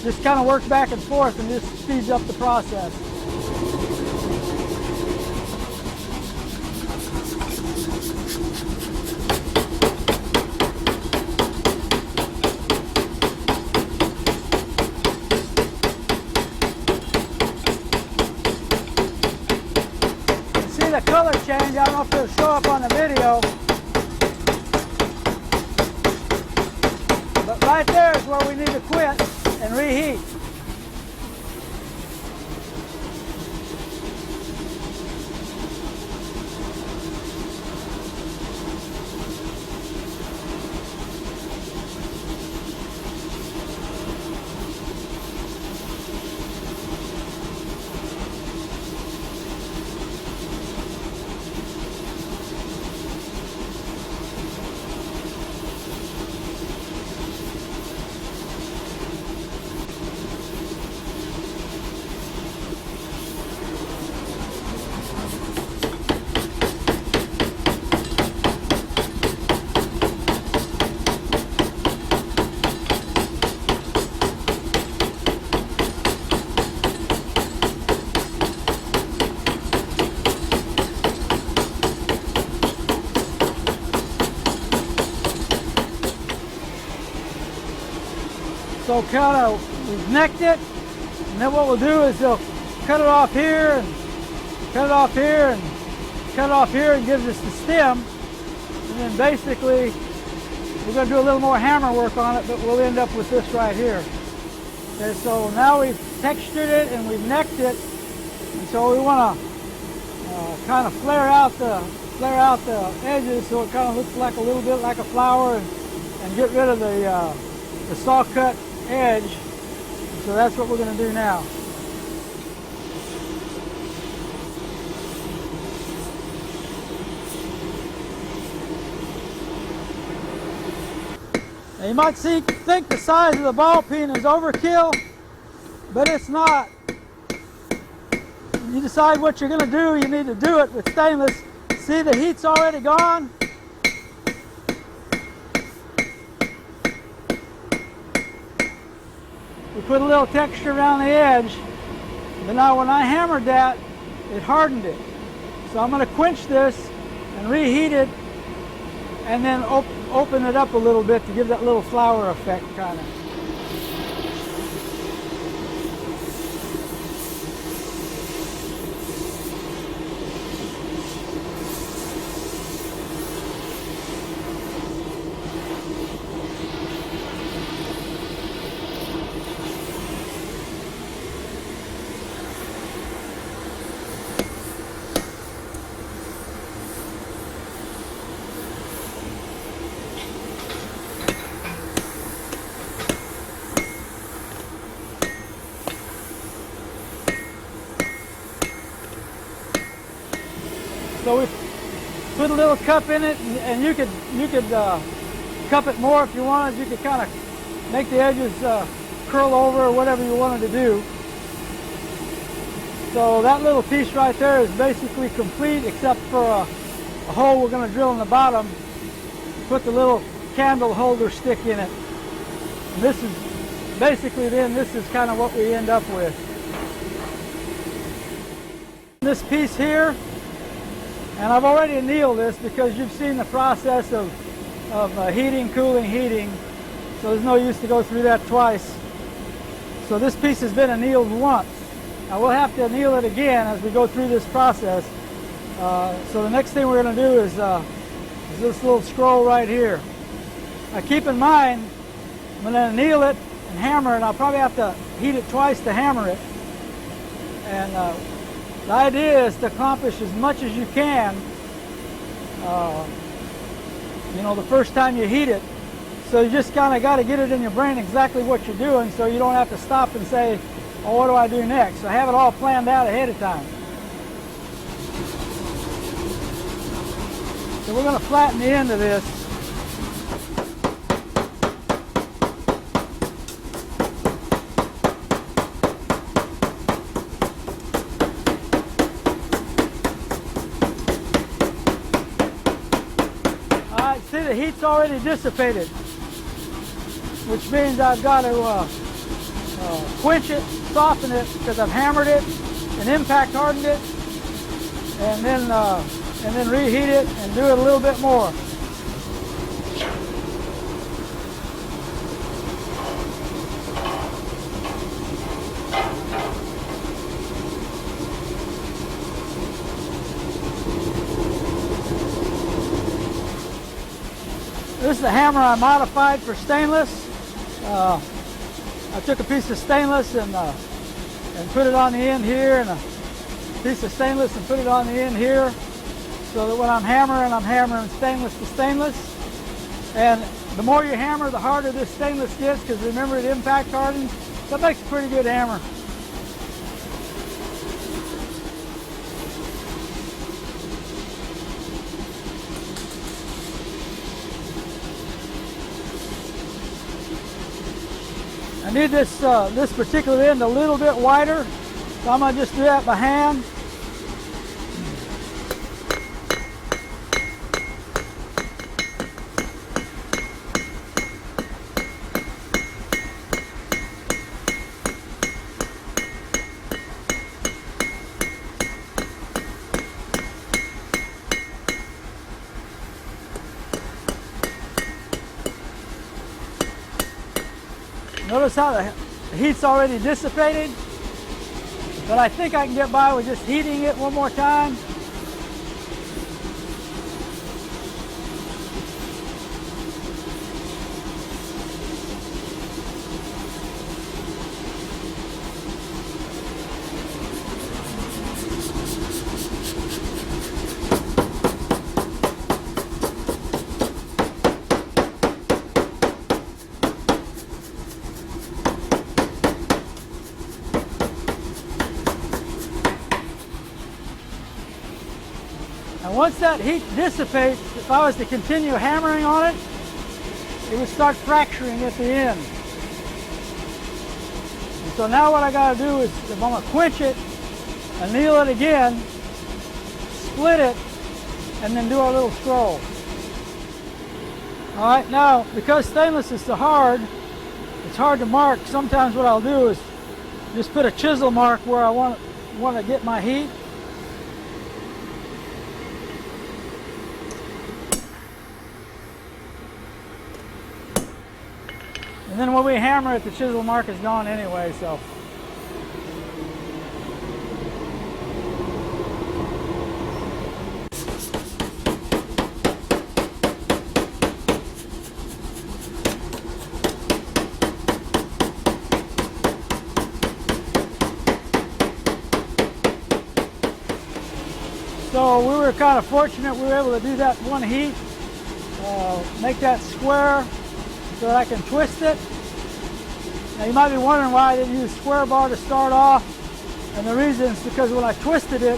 S1: just kind of work back and forth, and just speeds up the process. The color change, I don't know if it'll show up on the video, but right there is where we need to quit and reheat. So kind of, we've necked it, and then what we'll do is they'll cut it off here, and cut it off here, and cut it off here, and gives us the stem. And then basically, we're going to do a little more hammer work on it, but we'll end up with this right here. Okay, so now we've textured it and we've necked it, and so we want to kind of flare out the edges so it kind of looks like a little bit like a flower, and get rid of the saw cut edge. So that's what we're going to do now. Now you might think the size of the ball peen is overkill, but it's not. When you decide what you're going to do, you need to do it with stainless. See, the heat's already gone. We put a little texture around the edge, but now when I hammered that, it hardened it. So I'm going to quench this and reheat it, and then open it up a little bit to give that little flower effect kind of. So we put a little cup in it, and you could cup it more if you wanted. You could kind of make the edges curl over or whatever you wanted to do. So that little piece right there is basically complete, except for a hole we're going to drill in the bottom. Put the little candle holder stick in it. And this is basically this is kind of what we end up with. This piece here. And I've already annealed this because you've seen the process of heating, cooling, heating. So there's no use to go through that twice. So this piece has been annealed once. Now we'll have to anneal it again as we go through this process. So the next thing we're going to do is this little scroll right here. Now keep in mind, I'm going to anneal it and hammer it. I'll probably have to heat it twice to hammer it. And the idea is to accomplish as much as you can, the first time you heat it. So you just kind of got to get it in your brain exactly what you're doing, so you don't have to stop and say, oh, what do I do next? So have it all planned out ahead of time. So we're going to flatten the end of this. See, the heat's already dissipated, which means I've got to quench it, soften it, because I've hammered it and impact hardened it, and then reheat it and do it a little bit more. This is the hammer I modified for stainless. I took a piece of stainless and put it on the end here, and a piece of stainless and put it on the end here, so that when I'm hammering stainless to stainless. And the more you hammer, the harder this stainless gets, because remember, it impact hardens. That makes a pretty good hammer. I need this particular end a little bit wider, so I'm going to just do that by hand. Notice how the heat's already dissipated, but I think I can get by with just heating it one more time. And once that heat dissipates, if I was to continue hammering on it, it would start fracturing at the end. And so now what I got to do is, if I'm going to quench it, anneal it again, split it, and then do our little scroll. All right, now because stainless is so hard, it's hard to mark. Sometimes what I'll do is just put a chisel mark where I want to get my heat. And then when we hammer it, the chisel mark is gone anyway, so. So we were kind of fortunate we were able to do that one heat, make that square so that I can twist it. Now you might be wondering why I didn't use square bar to start off, and the reason is because when I twisted it,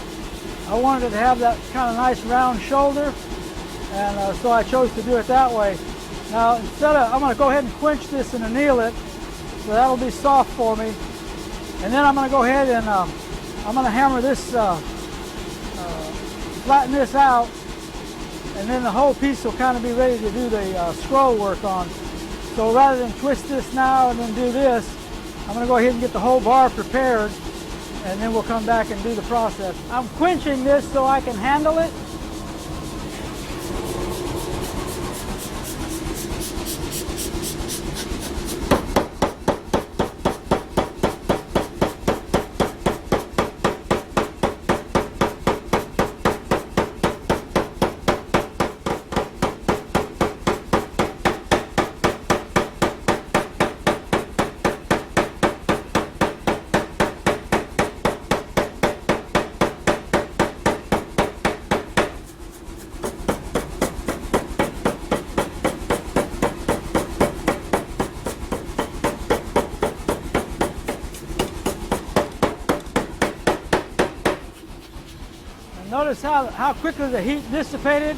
S1: I wanted it to have that kind of nice round shoulder, and so I chose to do it that way. Now I'm going to go ahead and quench this and anneal it, so that'll be soft for me. And then I'm going to go ahead and I'm going to hammer this, flatten this out, and then the whole piece will kind of be ready to do the scroll work on. So rather than twist this now and then do this, I'm going to go ahead and get the whole bar prepared, and then we'll come back and do the process. I'm quenching this so I can handle it. Notice how quickly the heat dissipated.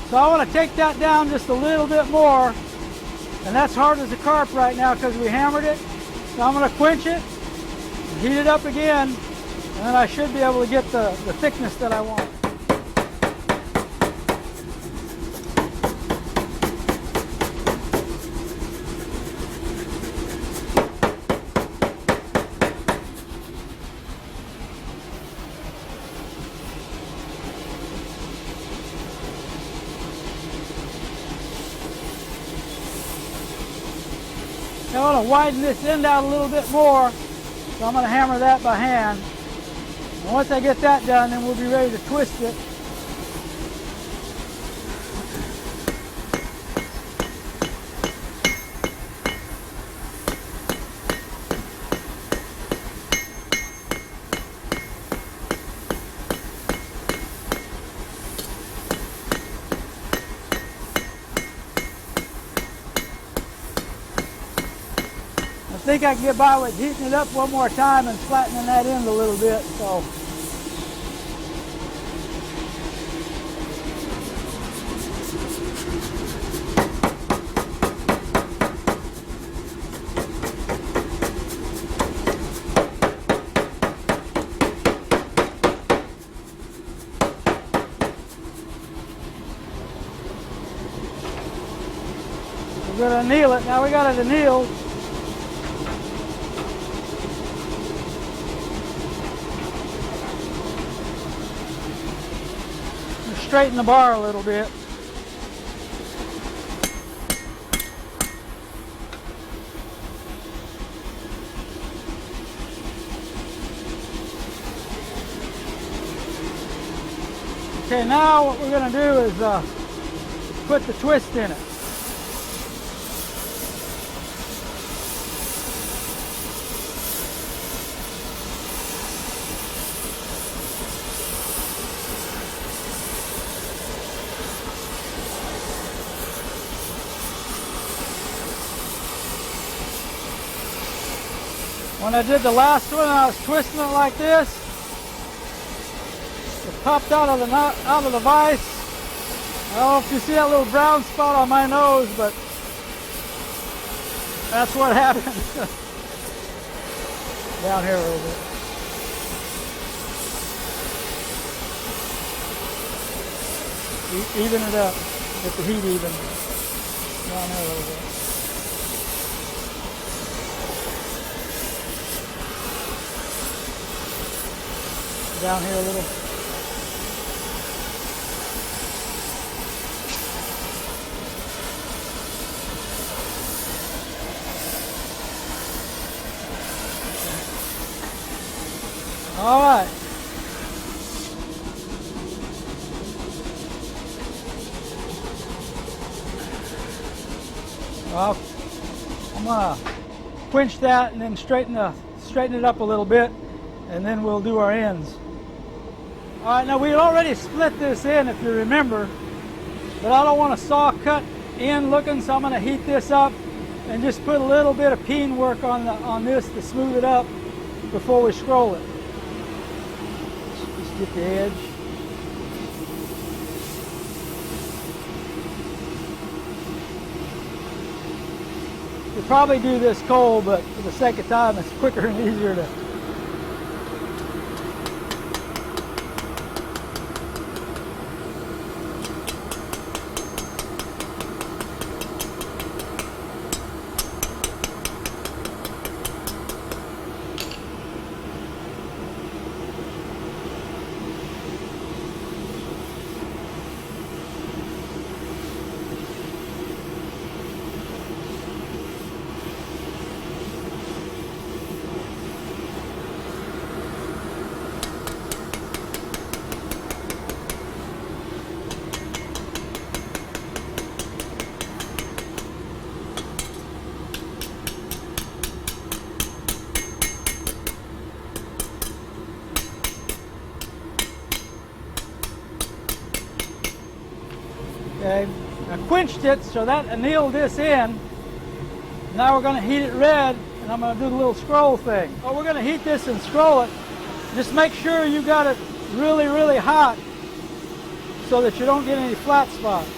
S1: So I want to take that down just a little bit more. And that's hard as a carp right now because we hammered it. So I'm going to quench it, heat it up again, and then I should be able to get the thickness that I want. Now I want to widen this end out a little bit more, so I'm going to hammer that by hand. And once I get that done, then we'll be ready to twist it. I think I can get by with heating it up one more time and flattening that end a little bit. So we're going to anneal it. Now we got it annealed. Straighten the bar a little bit. Okay, now what we're going to do is put the twist in it. When I did the last one, I was twisting it like this. It popped out of the vise. I don't know if you see that little brown spot on my nose, but that's what happened. Down here a little bit. Even it up. Get the heat even. Down here a little bit. Down here a little. All right. Well, I'm gonna quench that and then straighten it up a little bit, and then we'll do our ends. All right, now we had already split this in, if you remember, but I don't want a saw cut in looking, so I'm going to heat this up and just put a little bit of peen work on this to smooth it up before we scroll it. Just get the edge. You'll probably do this cold, but for the sake of time, it's quicker and easier to. Okay, I quenched it, so that annealed this in. Now we're going to heat it red, and I'm going to do the little scroll thing. Oh, we're going to heat this and scroll it. Just make sure you got it really, really hot so that you don't get any flat spots.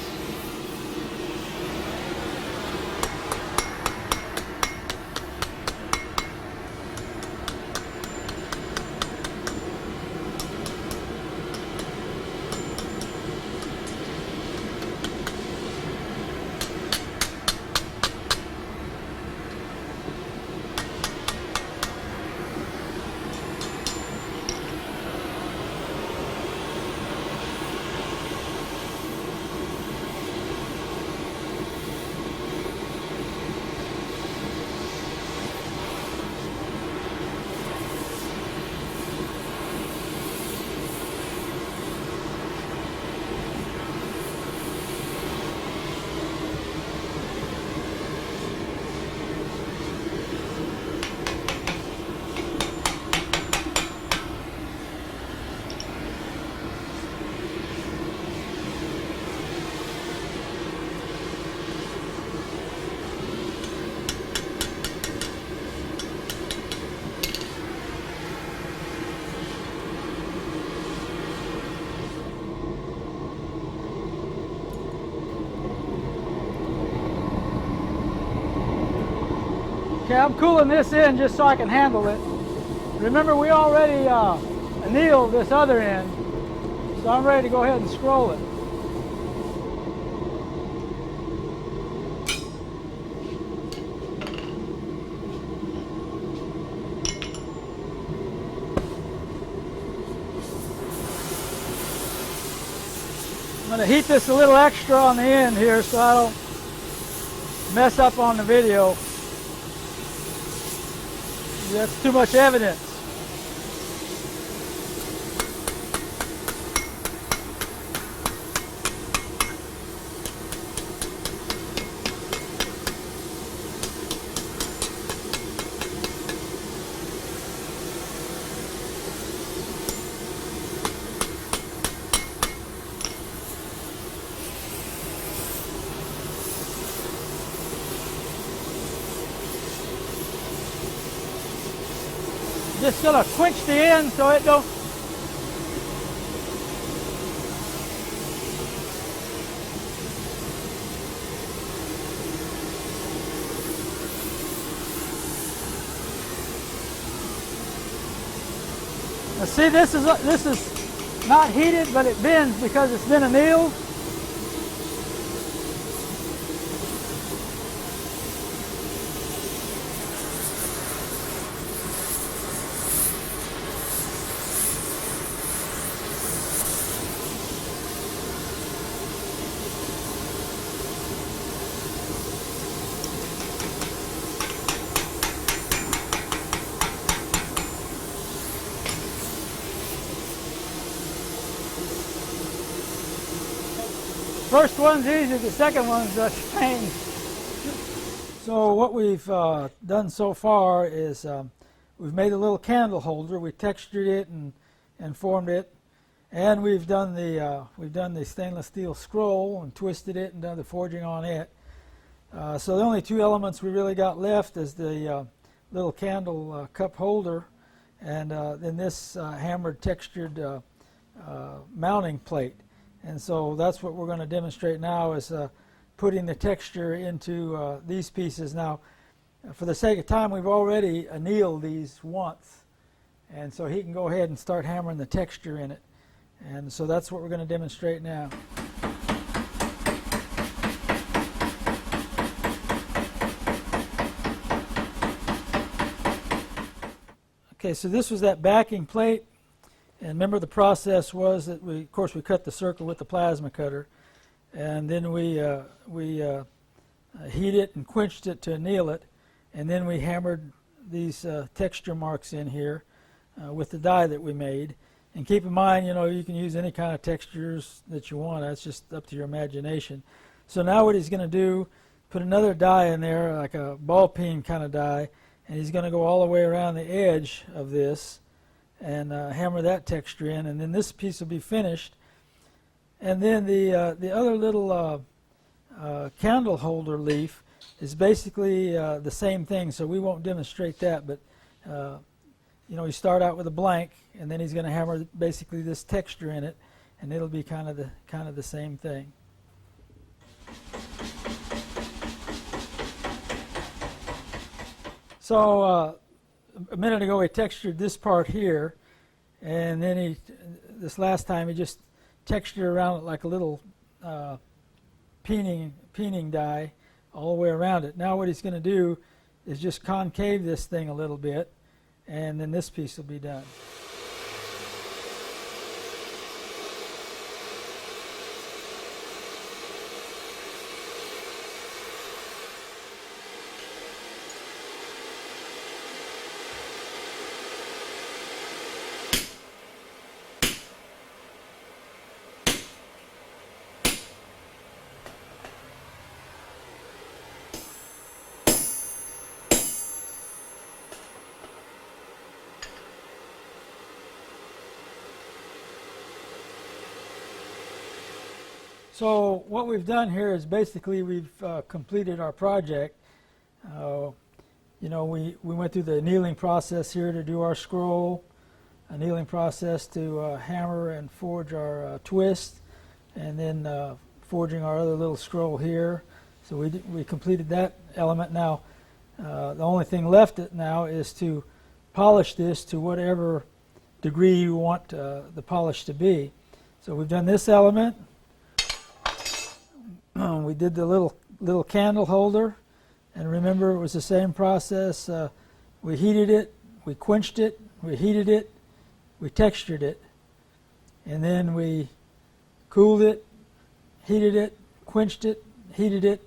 S1: Okay, I'm cooling this in just so I can handle it. Remember, we already annealed this other end, so I'm ready to go ahead and scroll it. I'm going to heat this a little extra on the end here so I don't mess up on the video. That's too much evidence. just gonna quench the end so it don't. Now see, this is not heated, but it bends because it's been annealed. First one's easy, the second one's a pain. So what we've done so far is we've made a little candle holder. We textured it and formed it, and we've done the stainless steel scroll and twisted it and done the forging on it. So the only two elements we really got left is the little candle cup holder, and then this hammered textured mounting plate. And so that's what we're going to demonstrate now, is putting the texture into these pieces. Now, for the sake of time, we've already annealed these once, and so he can go ahead and start hammering the texture in it. And so that's what we're going to demonstrate now. Okay, so this was that backing plate. And remember, the process was that of course we cut the circle with the plasma cutter, and then we heat it and quenched it to anneal it, and then we hammered these texture marks in here with the die that we made. And keep in mind, you can use any kind of textures that you want. That's just up to your imagination. So now what he's going to do, put another die in there, like a ball peen kind of die, and he's going to go all the way around the edge of this and hammer that texture in, and then this piece will be finished. And then the other little candle holder leaf is basically the same thing, so we won't demonstrate that, but you start out with a blank, and then he's going to hammer basically this texture in it, and it'll be kind of the same thing. So a minute ago he textured this part here, and then this last time he just textured around it like a little peening die all the way around it. Now what he's going to do is just concave this thing a little bit, and then this piece will be done. So what we've done here is basically we've completed our project. We went through the annealing process here to do our scroll, annealing process to hammer and forge our twist, and then forging our other little scroll here. So we completed that element. Now the only thing left now is to polish this to whatever degree you want the polish to be. So we've done this element. We did the little candle holder, and remember it was the same process. We heated it, we quenched it, we heated it, we textured it, and then we cooled it, heated it, quenched it, heated it,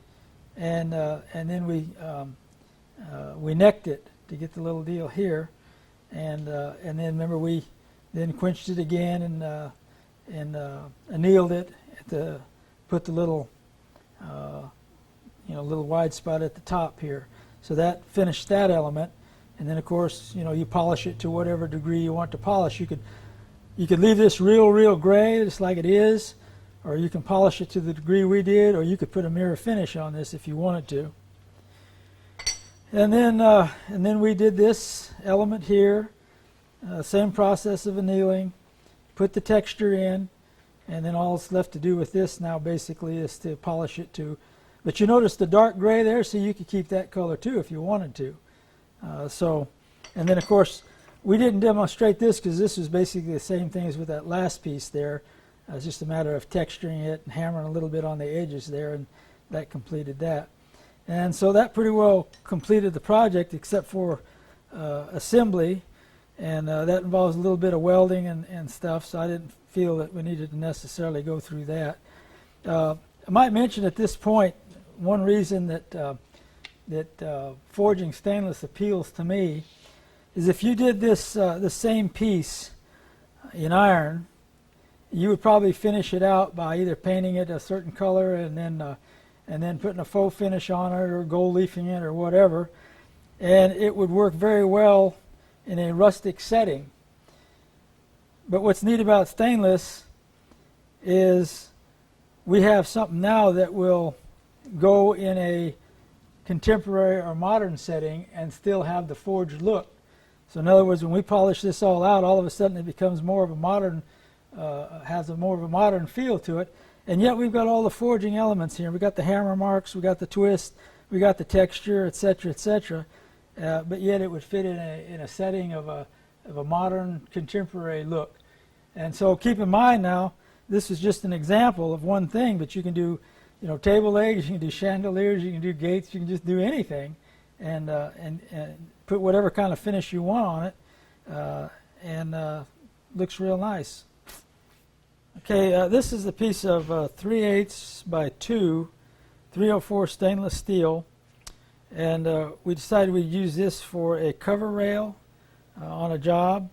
S1: and then we necked it to get the little deal here, and then remember we then quenched it again and annealed it put the little little wide spot at the top here. So that finished that element, and then of course you polish it to whatever degree you want to polish. You could leave this real gray just like it is, or you can polish it to the degree we did, or you could put a mirror finish on this if you wanted to. And then we did this element here, Same process of annealing, put the texture in, and then all it's left to do with this now basically is to polish it to. But you notice the dark gray there, so you could keep that color too if you wanted to. And then of course, we didn't demonstrate this because this was basically the same thing as with that last piece there. It's just a matter of texturing it and hammering a little bit on the edges there, and that completed that. And so that pretty well completed the project except for assembly, and that involves a little bit of welding and stuff, so I didn't feel that we needed to necessarily go through that. I might mention at this point one reason that forging stainless appeals to me is if you did this the same piece in iron, you would probably finish it out by either painting it a certain color and then putting a faux finish on it or gold leafing it or whatever, and it would work very well in a rustic setting. But what's neat about stainless is we have something now that will go in a contemporary or modern setting and still have the forged look. So in other words, when we polish this all out, all of a sudden it becomes more of a modern, has a more of a modern feel to it. And yet we've got all the forging elements here. We've got the hammer marks, we got the twist, we got the texture, etc., etc. But yet it would fit in a setting of a modern, contemporary look. And so keep in mind now, this is just an example of one thing, but you can do, table legs, you can do chandeliers, you can do gates, you can just do anything, and put whatever kind of finish you want on it, and looks real nice. Okay, this is a piece of 3/8 by 2, 304 stainless steel, and we decided we'd use this for a cover rail on a job,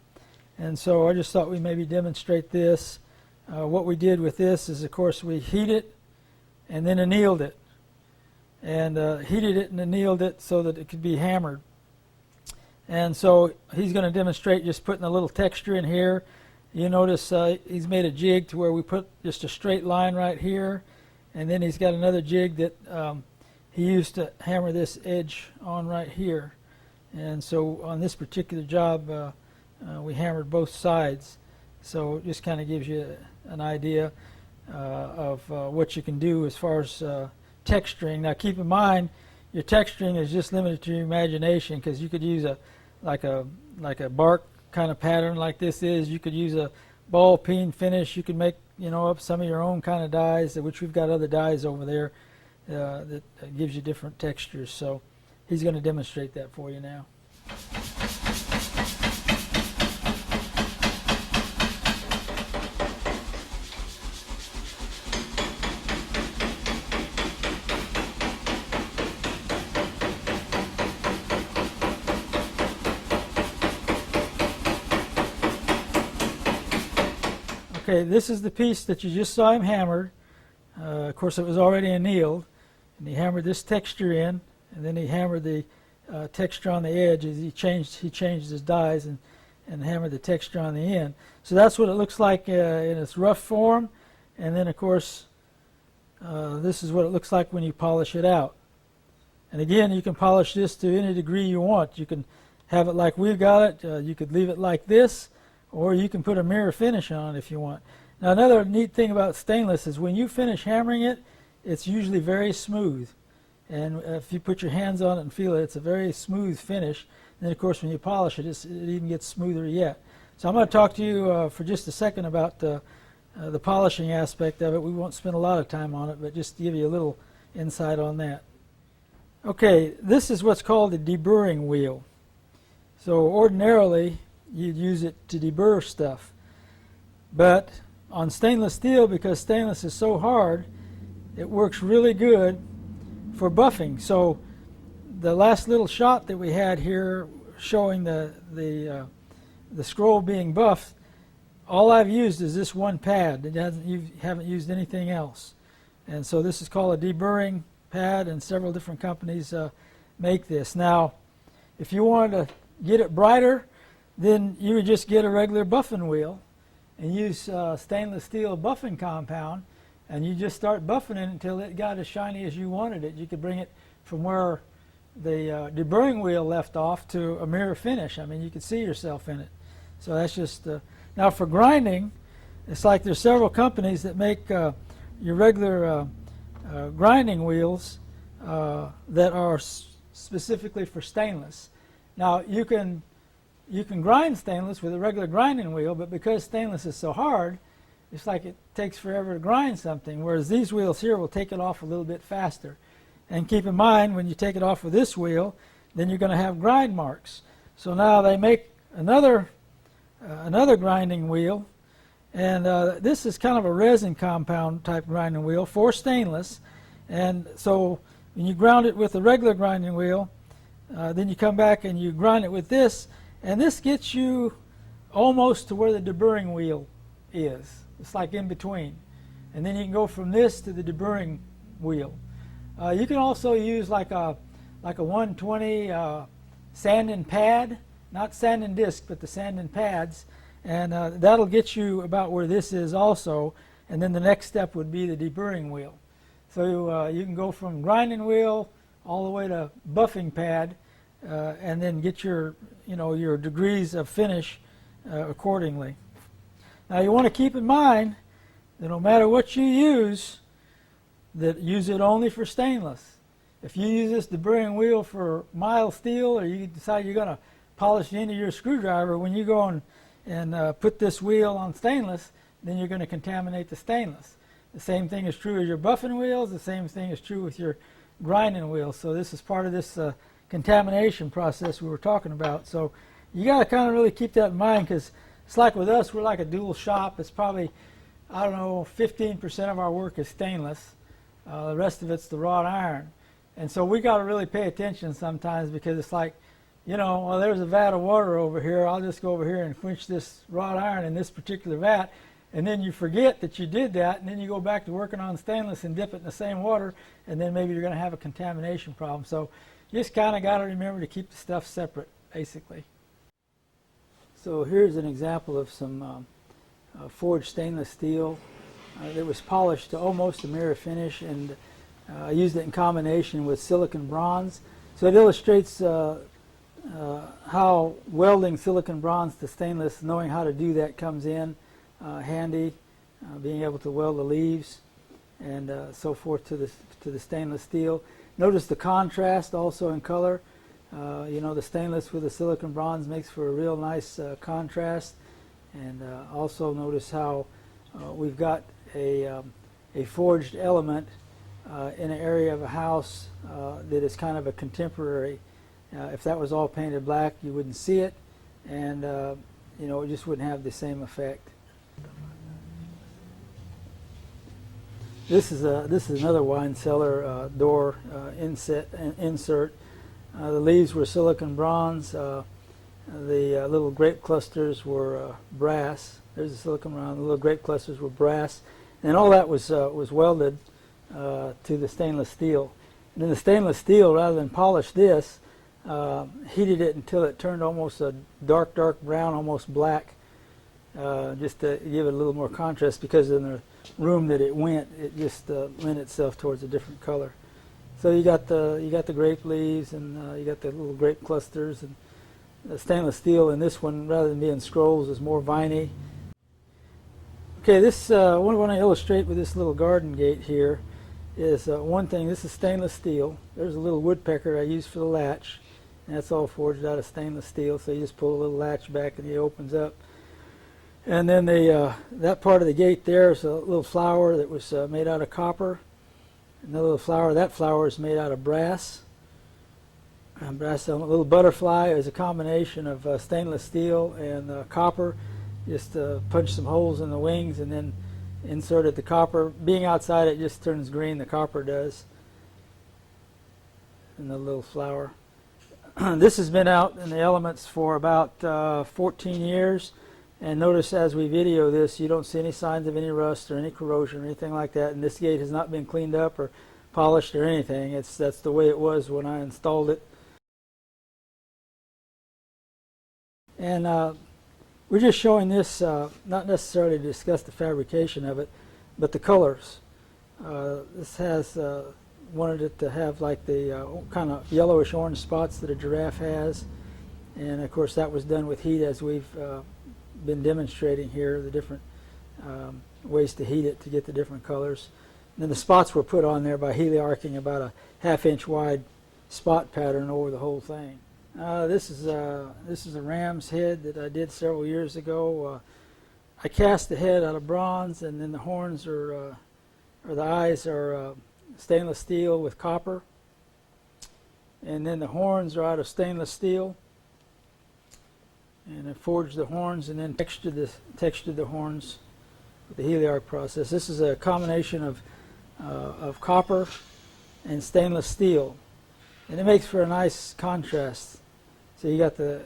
S1: and so I just thought we'd maybe demonstrate this. What we did with this is, of course, we heat it and then annealed it, and heated it and annealed it so that it could be hammered. And so he's going to demonstrate just putting a little texture in here. You notice he's made a jig to where we put just a straight line right here, and then he's got another jig that he used to hammer this edge on right here. And so on this particular job, we hammered both sides. So it just kind of gives you an idea of what you can do as far as texturing. Now keep in mind, your texturing is just limited to your imagination, because you could use like a bark kind of pattern like this is. You could use a ball peen finish. You could make up some of your own kind of dyes, which we've got other dyes over there that gives you different textures. So he's going to demonstrate that for you now. Okay, this is the piece that you just saw him hammered. Of course, it was already annealed, and he hammered this texture in, and then he hammered the texture on the edge as he changed his dyes and hammered the texture on the end. So that's what it looks like in its rough form, and then of course this is what it looks like when you polish it out. And again, you can polish this to any degree you want. You can have it like we've got it. You could leave it like this, or you can put a mirror finish on it if you want. Now another neat thing about stainless is when you finish hammering it, it's usually very smooth. And if you put your hands on it and feel it, it's a very smooth finish. And then of course when you polish it, it even gets smoother yet. So I'm going to talk to you for just a second about the polishing aspect of it. We won't spend a lot of time on it, but just to give you a little insight on that. Okay, this is what's called a deburring wheel. So ordinarily you'd use it to deburr stuff. But on stainless steel, because stainless is so hard, it works really good for buffing. So the last little shot that we had here showing the scroll being buffed, all I've used is this one pad. You haven't used anything else. And so this is called a deburring pad, and several different companies make this. Now, if you wanted to get it brighter, then you would just get a regular buffing wheel and use stainless steel buffing compound, and you just start buffing it until it got as shiny as you wanted it. You could bring it from where the deburring wheel left off to a mirror finish. I mean, you could see yourself in it. So that's just now for grinding. It's like there's several companies that make your regular grinding wheels that are specifically for stainless. Now you can grind stainless with a regular grinding wheel, but because stainless is so hard, it's like it takes forever to grind something, whereas these wheels here will take it off a little bit faster. And keep in mind, when you take it off with this wheel, then you're going to have grind marks. So now they make another grinding wheel, and this is kind of a resin compound type grinding wheel for stainless. And so when you ground it with a regular grinding wheel, then you come back and you grind it with this, and this gets you almost to where the deburring wheel is. It's like in between. And then you can go from this to the deburring wheel. You can also use like a 120 sanding pad, not sanding disc, but the sanding pads, and that'll get you about where this is also. And then the next step would be the deburring wheel. So you can go from grinding wheel all the way to buffing pad, and then get your degrees of finish accordingly. Now you want to keep in mind that no matter what you use, that use it only for stainless. If you use this deburring wheel for mild steel, or you decide you're going to polish the end of your screwdriver, when you go and put this wheel on stainless, then you're going to contaminate the stainless. The same thing is true with your buffing wheels. The same thing is true with your grinding wheels. So this is part of this contamination process we were talking about. So you got to kind of really keep that in mind, because it's like with us, we're like a dual shop. It's probably, I don't know, 15% of our work is stainless. The rest of it's the wrought iron. And so we got to really pay attention sometimes, because it's like, well, there's a vat of water over here. I'll just go over here and quench this wrought iron in this particular vat. And then you forget that you did that, and then you go back to working on stainless and dip it in the same water, and then maybe you're going to have a contamination problem. So you just kind of got to remember to keep the stuff separate, basically. So here's an example of some forged stainless steel that was polished to almost a mirror finish, and I used it in combination with silicon bronze. So it illustrates how welding silicon bronze to stainless, knowing how to do that, comes in handy, being able to weld the leaves and so forth to the stainless steel. Notice the contrast also in color. The stainless with the silicon bronze makes for a real nice contrast. And also notice how we've got a forged element in an area of a house that is kind of a contemporary. If that was all painted black, you wouldn't see it, and it just wouldn't have the same effect. This is another wine cellar door insert. The leaves were silicon bronze. The little grape clusters were brass. There's the silicon bronze. The little grape clusters were brass, and all that was welded to the stainless steel. And then the stainless steel, rather than polish this, heated it until it turned almost a dark brown, almost black, just to give it a little more contrast, because in the room that it went, it just lent itself towards a different color. So you got the grape leaves, and you got the little grape clusters, and the stainless steel in this one, rather than being scrolls, is more viney. Okay, this what I want to illustrate with this little garden gate here is one thing. This is stainless steel. There's a little woodpecker I used for the latch, and that's all forged out of stainless steel. So you just pull a little latch back, and it opens up. And then that part of the gate there is a little flower that was made out of copper. Another little flower. That flower is made out of brass. And brass. A little butterfly is a combination of stainless steel and copper. Just punch some holes in the wings and then inserted the copper. Being outside, it just turns green. The copper does. And the little flower. This has been out in the elements for about 14 years. And notice as we video this, you don't see any signs of any rust or any corrosion or anything like that. And this gate has not been cleaned up or polished or anything. That's the way it was when I installed it. And we're just showing this, not necessarily to discuss the fabrication of it, but the colors. This has wanted it to have like the kind of yellowish orange spots that a giraffe has. And of course that was done with heat, as we've been demonstrating here, the different ways to heat it to get the different colors. And then the spots were put on there by heliarching about a 1/2 inch wide spot pattern over the whole thing. This is a ram's head that I did several years ago. I cast the head out of bronze, and then the horns or the eyes are stainless steel with copper, and then the horns are out of stainless steel. And I forged the horns and then textured the horns with the heliarch process. This is a combination of copper and stainless steel, and it makes for a nice contrast. So you got the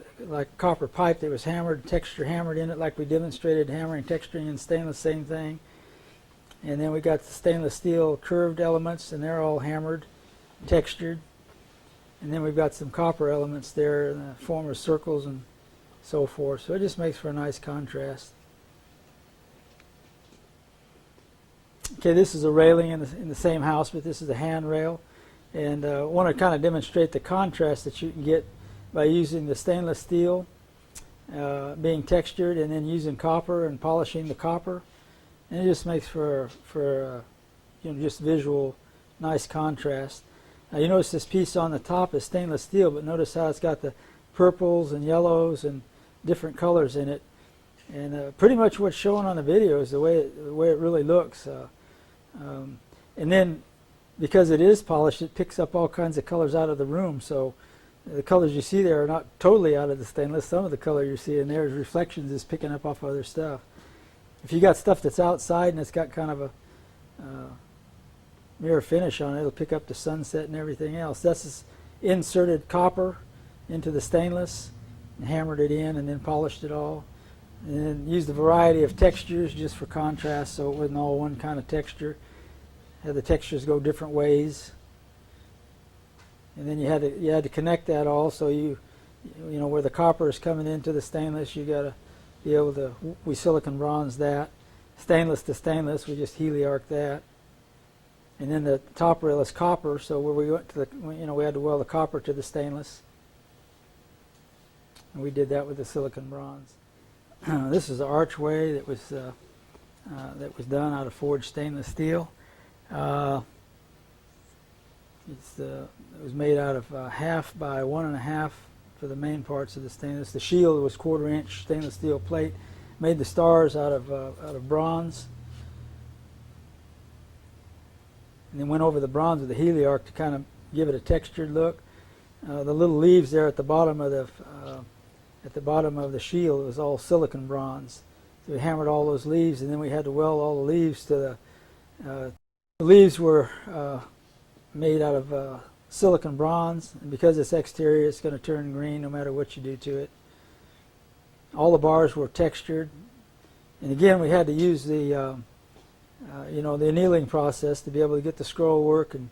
S1: copper pipe that was hammered, texture hammered in it, like we demonstrated hammering, texturing in stainless, same thing. And then we got the stainless steel curved elements, and they're all hammered, textured. And then we've got some copper elements there in the form of circles and so forth. So it just makes for a nice contrast. Okay, this is a railing in the same house, but this is a handrail. And I want to kind of demonstrate the contrast that you can get by using the stainless steel being textured and then using copper and polishing the copper. And it just makes for just visual nice contrast. Now you notice this piece on the top is stainless steel, but notice how it's got the purples and yellows and different colors in it. And pretty much what's shown on the video is the way it really looks. And then because it is polished, it picks up all kinds of colors out of the room. So the colors you see there are not totally out of the stainless. Some of the color you see in there is reflections, is picking up off other stuff. If you got stuff that's outside and it's got kind of a mirror finish on it, it'll pick up the sunset and everything else. That's just inserted copper into the stainless and hammered it in and then polished it all. And then used a variety of textures just for contrast, so it wasn't all one kind of texture. Had the textures go different ways. And then you had to connect that all, so you know where the copper is coming into the stainless, you got to be able to, we silicon bronze that. Stainless to stainless, we just heliarch that. And then the top rail is copper, so where we went to we had to weld the copper to the stainless. And we did that with the silicon bronze. This is the archway that was done out of forged stainless steel. It was made out of 1/2 by 1.5 for the main parts of the stainless. The shield was 1/4 inch stainless steel plate. Made the stars out of bronze, and then went over the bronze with the heliarch to kind of give it a textured look. The little leaves there at the bottom of the shield was all silicon bronze. So we hammered all those leaves, and then we had to weld all the leaves to the leaves were made out of silicon bronze, and because it's exterior, it's going to turn green no matter what you do to it. All the bars were textured, and again we had to use the the annealing process to be able to get the scroll work. And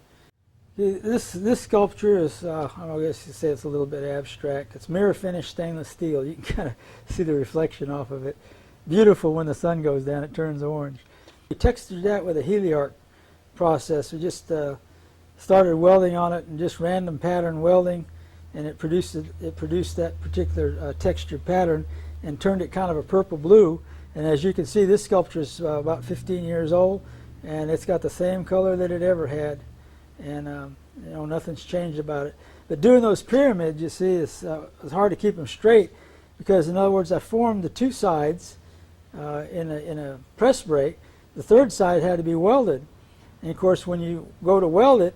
S1: this sculpture is I guess you say it's a little bit abstract. It's mirror finished stainless steel. You can kind of see the reflection off of it. Beautiful when the sun goes down; it turns orange. We textured that with a heliarch process. We just started welding on it and just random pattern welding, and it produced that particular texture pattern and turned it kind of a purple blue. And as you can see, this sculpture is about 15 years old, and it's got the same color that it ever had, and nothing's changed about it. But doing those pyramids, you see, it's hard to keep them straight, because in other words, I formed the two sides in a press brake. The third side had to be welded, and of course when you go to weld it,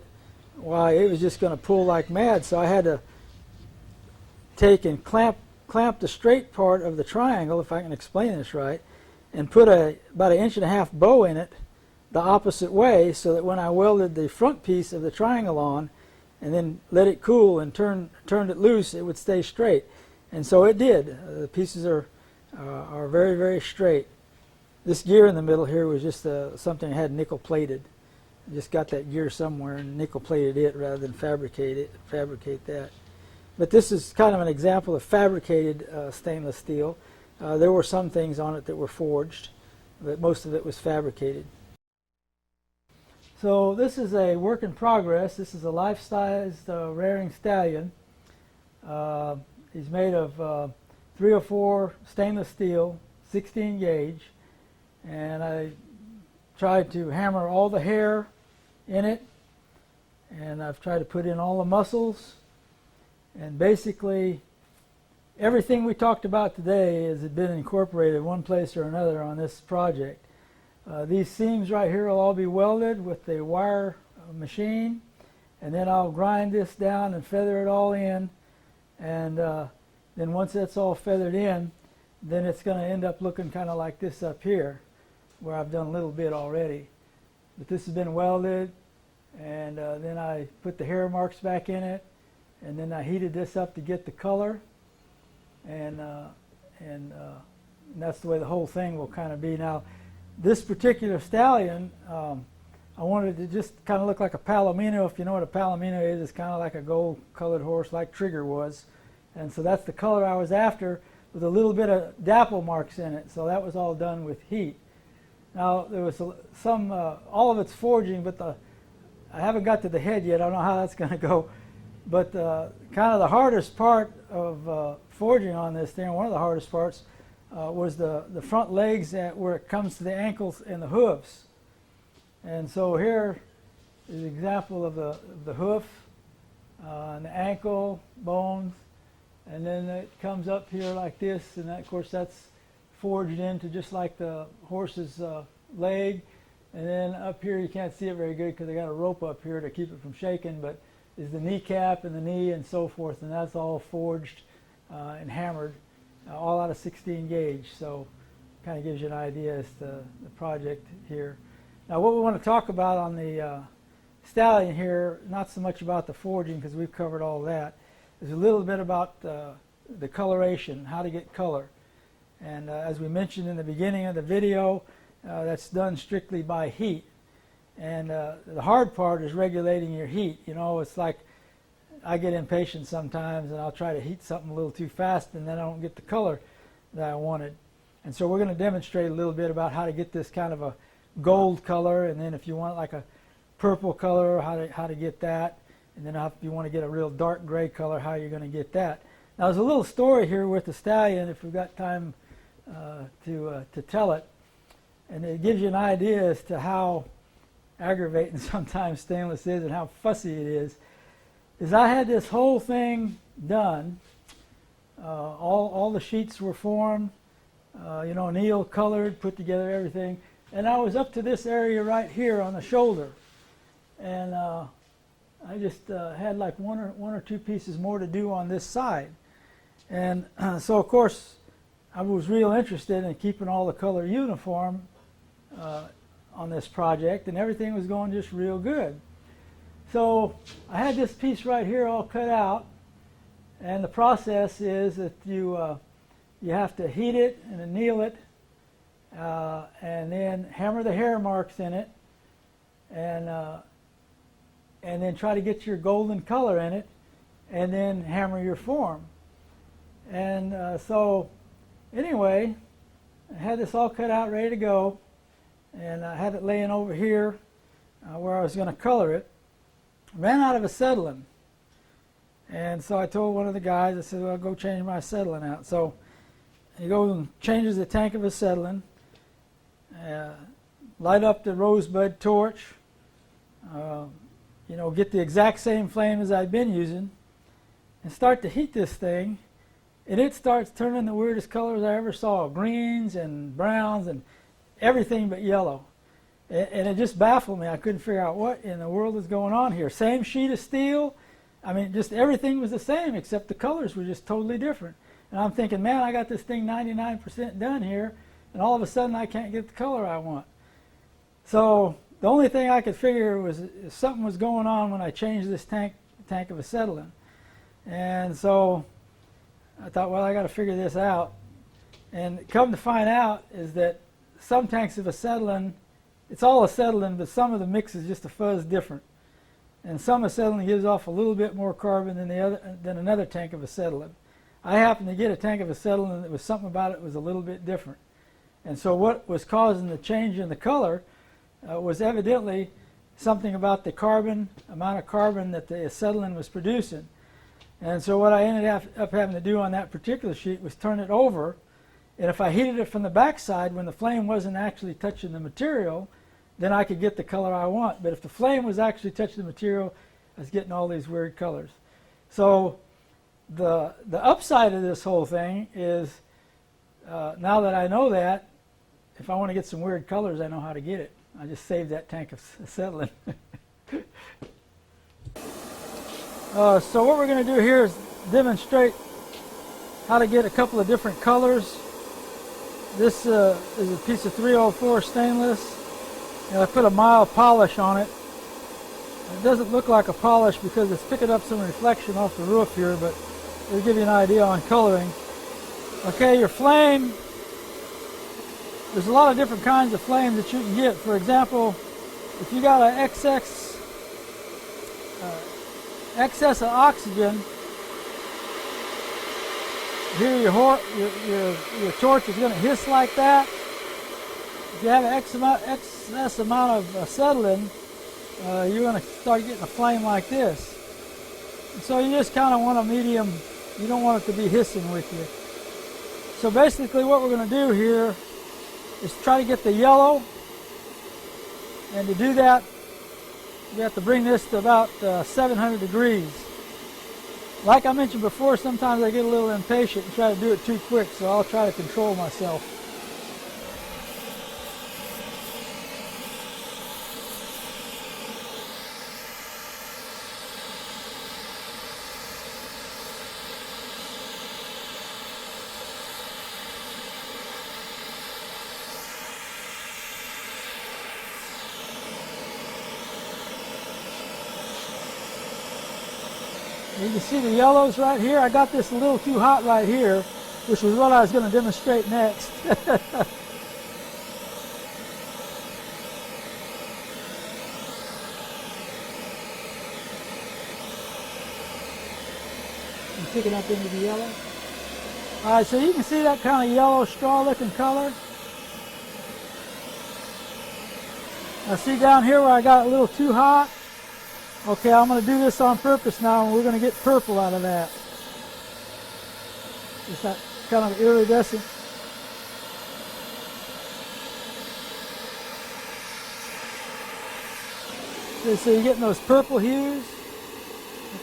S1: why, it was just going to pull like mad. So I had to take and clamp the straight part of the triangle, if I can explain this right, and put about 1.5 inch bow in it the opposite way, so that when I welded the front piece of the triangle on and then let it cool and turned it loose, it would stay straight. And so it did. The pieces are very, very straight. This gear in the middle here was just something I had nickel plated. I just got that gear somewhere and nickel plated it rather than fabricate that. But this is kind of an example of fabricated stainless steel. There were some things on it that were forged, but most of it was fabricated. So this is a work in progress. This is a life-sized rearing stallion. He's made of 304 stainless steel, 16 gauge, and I tried to hammer all the hair in it, and I've tried to put in all the muscles, and basically everything we talked about today has been incorporated one place or another on this project. These seams right here will all be welded with the wire machine, and then I'll grind this down and feather it all in, and then once that's all feathered in, then it's going to end up looking kind of like this up here, where I've done a little bit already. But this has been welded, and then I put the hair marks back in it, and then I heated this up to get the color, and that's the way the whole thing will kind of be. Now, this particular stallion, I wanted it to just kind of look like a palomino. If you know what a palomino is, it's kind of like a gold-colored horse like Trigger was. And so that's the color I was after, with a little bit of dapple marks in it. So that was all done with heat. Now, there was some, all of it's forging, but I haven't got to the head yet. I don't know how that's going to go. But kind of the hardest part of forging on this thing, one of the hardest parts, was the front legs where it comes to the ankles and the hooves. And so here is an example of the hoof and the ankle bones, and then it comes up here like this, and that, of course that's forged into just like the horse's leg. And then up here you can't see it very good because I got a rope up here to keep it from shaking, but is the kneecap and the knee and so forth, and that's all forged and hammered, all out of 16 gauge. So kind of gives you an idea as to the project here. Now what we want to talk about on the stallion here, not so much about the forging because we've covered all that, is a little bit about the coloration, how to get color. And as we mentioned in the beginning of the video, that's done strictly by heat. And the hard part is regulating your heat. You know, it's like I get impatient sometimes, and I'll try to heat something a little too fast, and then I don't get the color that I wanted. And so we're going to demonstrate a little bit about how to get this kind of a gold color, and then if you want like a purple color, how to get that, and then if you want to get a real dark gray color, how you're going to get that. Now there's a little story here with the stallion, if we've got time to tell it, and it gives you an idea as to how aggravating sometimes stainless is and how fussy it is I had this whole thing done. All the sheets were formed, you know, annealed, colored, put together, everything. And I was up to this area right here on the shoulder. And I just had like one or two pieces more to do on this side. And so, of course, I was real interested in keeping all the color uniform on this project, and everything was going just real good. So I had this piece right here all cut out, and the process is that you have to heat it and anneal it, and then hammer the hair marks in it, and then try to get your golden color in it, and then hammer your form. And so anyway, I had this all cut out, ready to go, and I had it laying over here where I was going to color it. Ran out of acetylene, and so I told one of the guys, I said, well, I'll go change my acetylene out. So he goes and changes the tank of acetylene, light up the rosebud torch, you know, get the exact same flame as I've been using, and start to heat this thing, and it starts turning the weirdest colors I ever saw, greens and browns and everything but yellow. And it just baffled me. I couldn't figure out what in the world is going on here. Same sheet of steel. I mean, just everything was the same, except the colors were just totally different. And I'm thinking, man, I got this thing 99% done here, and all of a sudden I can't get the color I want. So the only thing I could figure was something was going on when I changed this tank of acetylene. And so I thought, well, I got to figure this out. And come to find out is that some tanks of acetylene, it's all acetylene, but some of the mix is just a fuzz different. And some acetylene gives off a little bit more carbon than another tank of acetylene. I happened to get a tank of acetylene that was something about it was a little bit different. And so what was causing the change in the color was evidently something about the amount of carbon that the acetylene was producing. And so what I ended up having to do on that particular sheet was turn it over And if I heated it from the back side when the flame wasn't actually touching the material, then I could get the color I want. But if the flame was actually touching the material, I was getting all these weird colors. So the upside of this whole thing is, now that I know that, if I want to get some weird colors, I know how to get it. I just saved that tank of acetylene. So what we're going to do here is demonstrate how to get a couple of different colors. This is a piece of 304 stainless, and I put a mild polish on it. It doesn't look like a polish because it's picking up some reflection off the roof here, but it'll give you an idea on coloring. Okay, your flame, there's a lot of different kinds of flame that you can get. For example, if you got an excess of oxygen, here your torch is going to hiss like that. If you have an excess amount of acetylene, you're going to start getting a flame like this. And so you just kind of want a medium, you don't want it to be hissing with you. So basically what we're going to do here is try to get the yellow, and to do that we have to bring this to about 700 degrees. Like I mentioned before, sometimes I get a little impatient and try to do it too quick, so I'll try to control myself. You can see the yellows right here. I got this a little too hot right here, which was what I was going to demonstrate next. I'm picking up into the yellow. All right, so you can see that kind of yellow straw-looking color. Now see down here where I got it a little too hot? Okay, I'm going to do this on purpose now, and we're going to get purple out of that. Just that kind of iridescent. So you're getting those purple hues,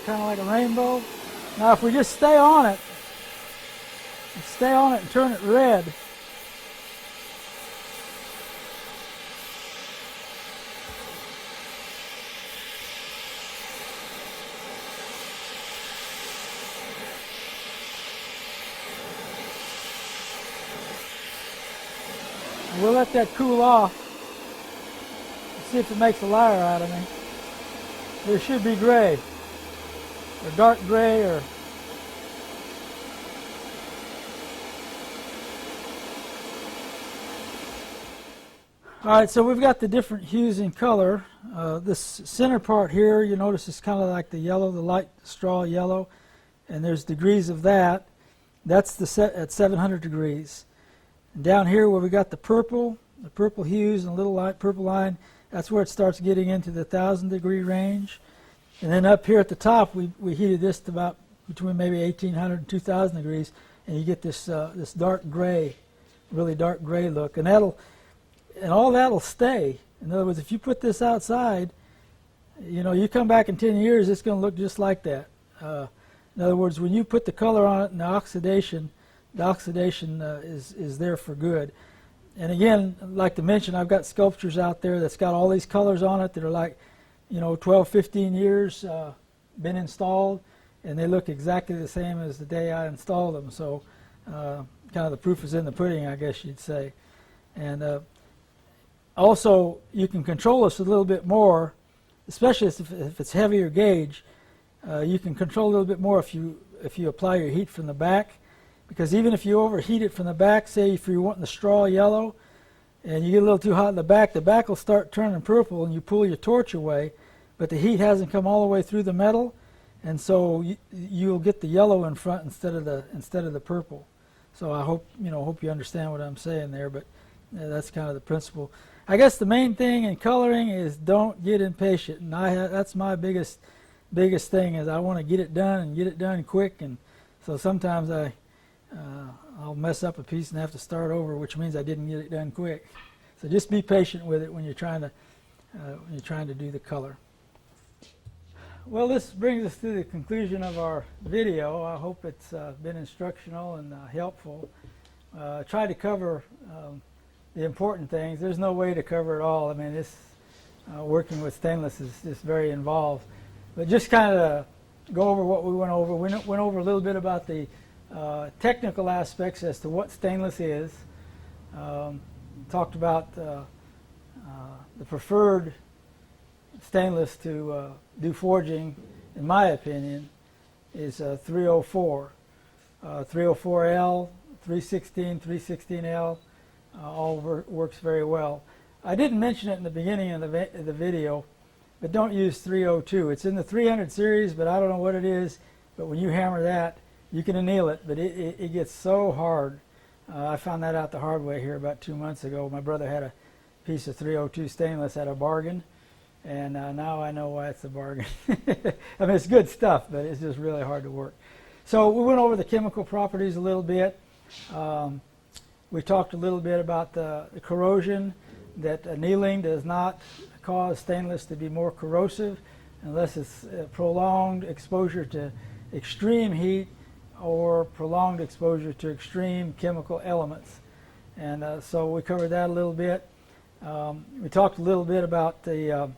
S1: kind of like a rainbow. Now if we just stay on it and turn it red, we'll let that cool off. Let's see if it makes a liar out of me. There should be gray, or dark gray, or all right. So we've got the different hues in color. This center part here, you notice, is kind of like the yellow, the light straw yellow, and there's degrees of that. That's the set at 700 degrees. And down here where we got the purple hues and a little light purple line, that's where it starts getting into the 1,000 degree range. And then up here at the top, we heated this to about between maybe 1,800 and 2,000 degrees, and you get this this dark gray, really dark gray look. And all that'll stay. In other words, if you put this outside, you know, you come back in 10 years, it's going to look just like that. In other words, when you put the color on it and the oxidation is there for good. And again, I'd like to mention, I've got sculptures out there that's got all these colors on it that are like, you know, 12, 15 years been installed, and they look exactly the same as the day I installed them. So kind of the proof is in the pudding, I guess you'd say. And also, you can control this a little bit more, especially if it's heavier gauge. You can control a little bit more if you apply your heat from the back. Because even if you overheat it from the back, say if you're wanting the straw yellow, and you get a little too hot in the back will start turning purple, and you pull your torch away, but the heat hasn't come all the way through the metal, and so you'll get the yellow in front instead of the purple. So I hope you understand what I'm saying there, but that's kind of the principle. I guess the main thing in coloring is don't get impatient, and that's my biggest thing is I want to get it done and get it done quick, and so sometimes I'll mess up a piece and have to start over, which means I didn't get it done quick. So just be patient with it when you're trying to do the color. Well, this brings us to the conclusion of our video. I hope it's been instructional and helpful. Try to cover the important things. There's no way to cover it all. I mean, this working with stainless is just very involved. But just kind of go over what we went over. We went over a little bit about the technical aspects as to what stainless is. Talked about the preferred stainless to do forging, in my opinion, is 304. 304L, 316, 316L, all works very well. I didn't mention it in the beginning of the video, but don't use 302. It's in the 300 series, but I don't know what it is. But when you hammer that, you can anneal it, but it gets so hard. I found that out the hard way here about 2 months ago. My brother had a piece of 302 stainless at a bargain, and now I know why it's a bargain. I mean, it's good stuff, but it's just really hard to work. So we went over the chemical properties a little bit. We talked a little bit about the corrosion, that annealing does not cause stainless to be more corrosive unless it's prolonged exposure to extreme heat or prolonged exposure to extreme chemical elements. And so we covered that a little bit. We talked a little bit about the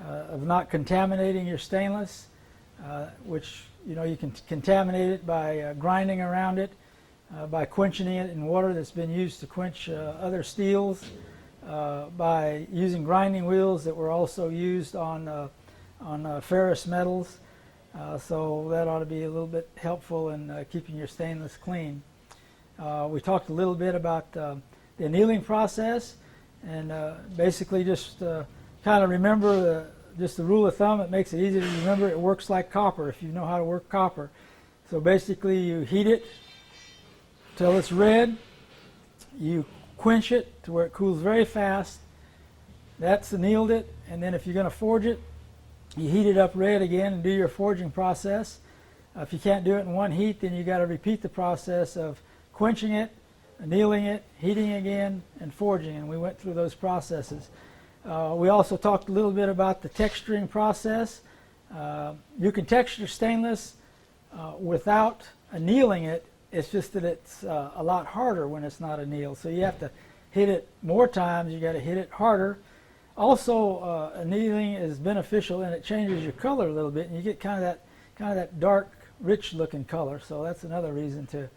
S1: of not contaminating your stainless, which you can contaminate it by grinding around it, by quenching it in water that's been used to quench other steels, by using grinding wheels that were also used on ferrous metals. So that ought to be a little bit helpful in keeping your stainless clean. We talked a little bit about the annealing process, and basically just kind of remember just the rule of thumb. It makes it easy to remember. It works like copper if you know how to work copper. So basically you heat it till it's red, you quench it to where it cools very fast. That's annealed it, and then if you're going to forge it, you heat it up red again and do your forging process. If you can't do it in one heat, then you got to repeat the process of quenching it, annealing it, heating again, and forging, and we went through those processes. We also talked a little bit about the texturing process. You can texture stainless without annealing it. It's just that it's a lot harder when it's not annealed. So you have to hit it more times. You got to hit it harder. Also, annealing is beneficial, and it changes your color a little bit, and you get kind of that dark, rich-looking color. So that's another reason to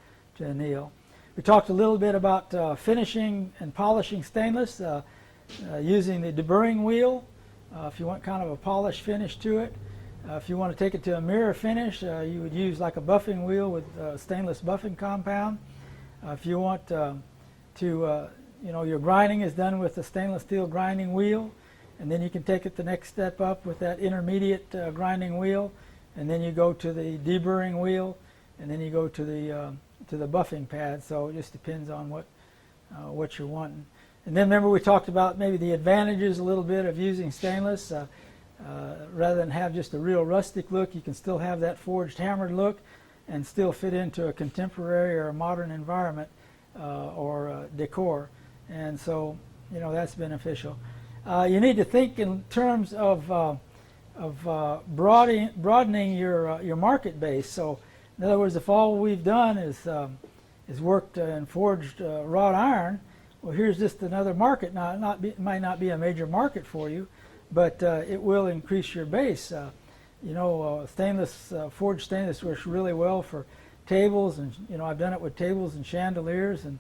S1: anneal. We talked a little bit about finishing and polishing stainless using the deburring wheel. If you want kind of a polished finish to it. If you want to take it to a mirror finish, you would use like a buffing wheel with stainless buffing compound. If you want your grinding is done with a stainless steel grinding wheel, and then you can take it the next step up with that intermediate grinding wheel, and then you go to the deburring wheel, and then you go to the buffing pad. So it just depends on what you're wanting. And then remember we talked about maybe the advantages a little bit of using stainless. Rather than have just a real rustic look, you can still have that forged hammered look and still fit into a contemporary or a modern environment or decor. And so that's beneficial. You need to think in terms of broadening your market base. So in other words, if all we've done is worked and forged wrought iron, well, here's just another market. Now it might not be a major market for you, but it will increase your base. Stainless, forged stainless works really well for tables, and I've done it with tables and chandeliers, and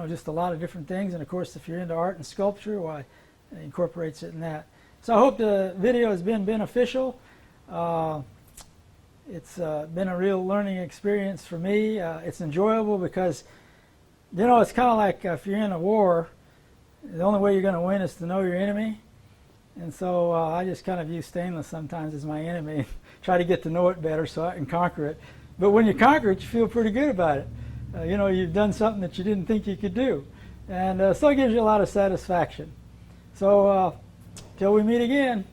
S1: just a lot of different things. And of course, if you're into art and sculpture, why, it incorporates it in that. So I hope the video has been beneficial. It's been a real learning experience for me. It's enjoyable because, it's kind of like if you're in a war, the only way you're going to win is to know your enemy. And so I just kind of use stainless sometimes as my enemy, try to get to know it better so I can conquer it. But when you conquer it, you feel pretty good about it. You've done something that you didn't think you could do. And so it gives you a lot of satisfaction. So till we meet again.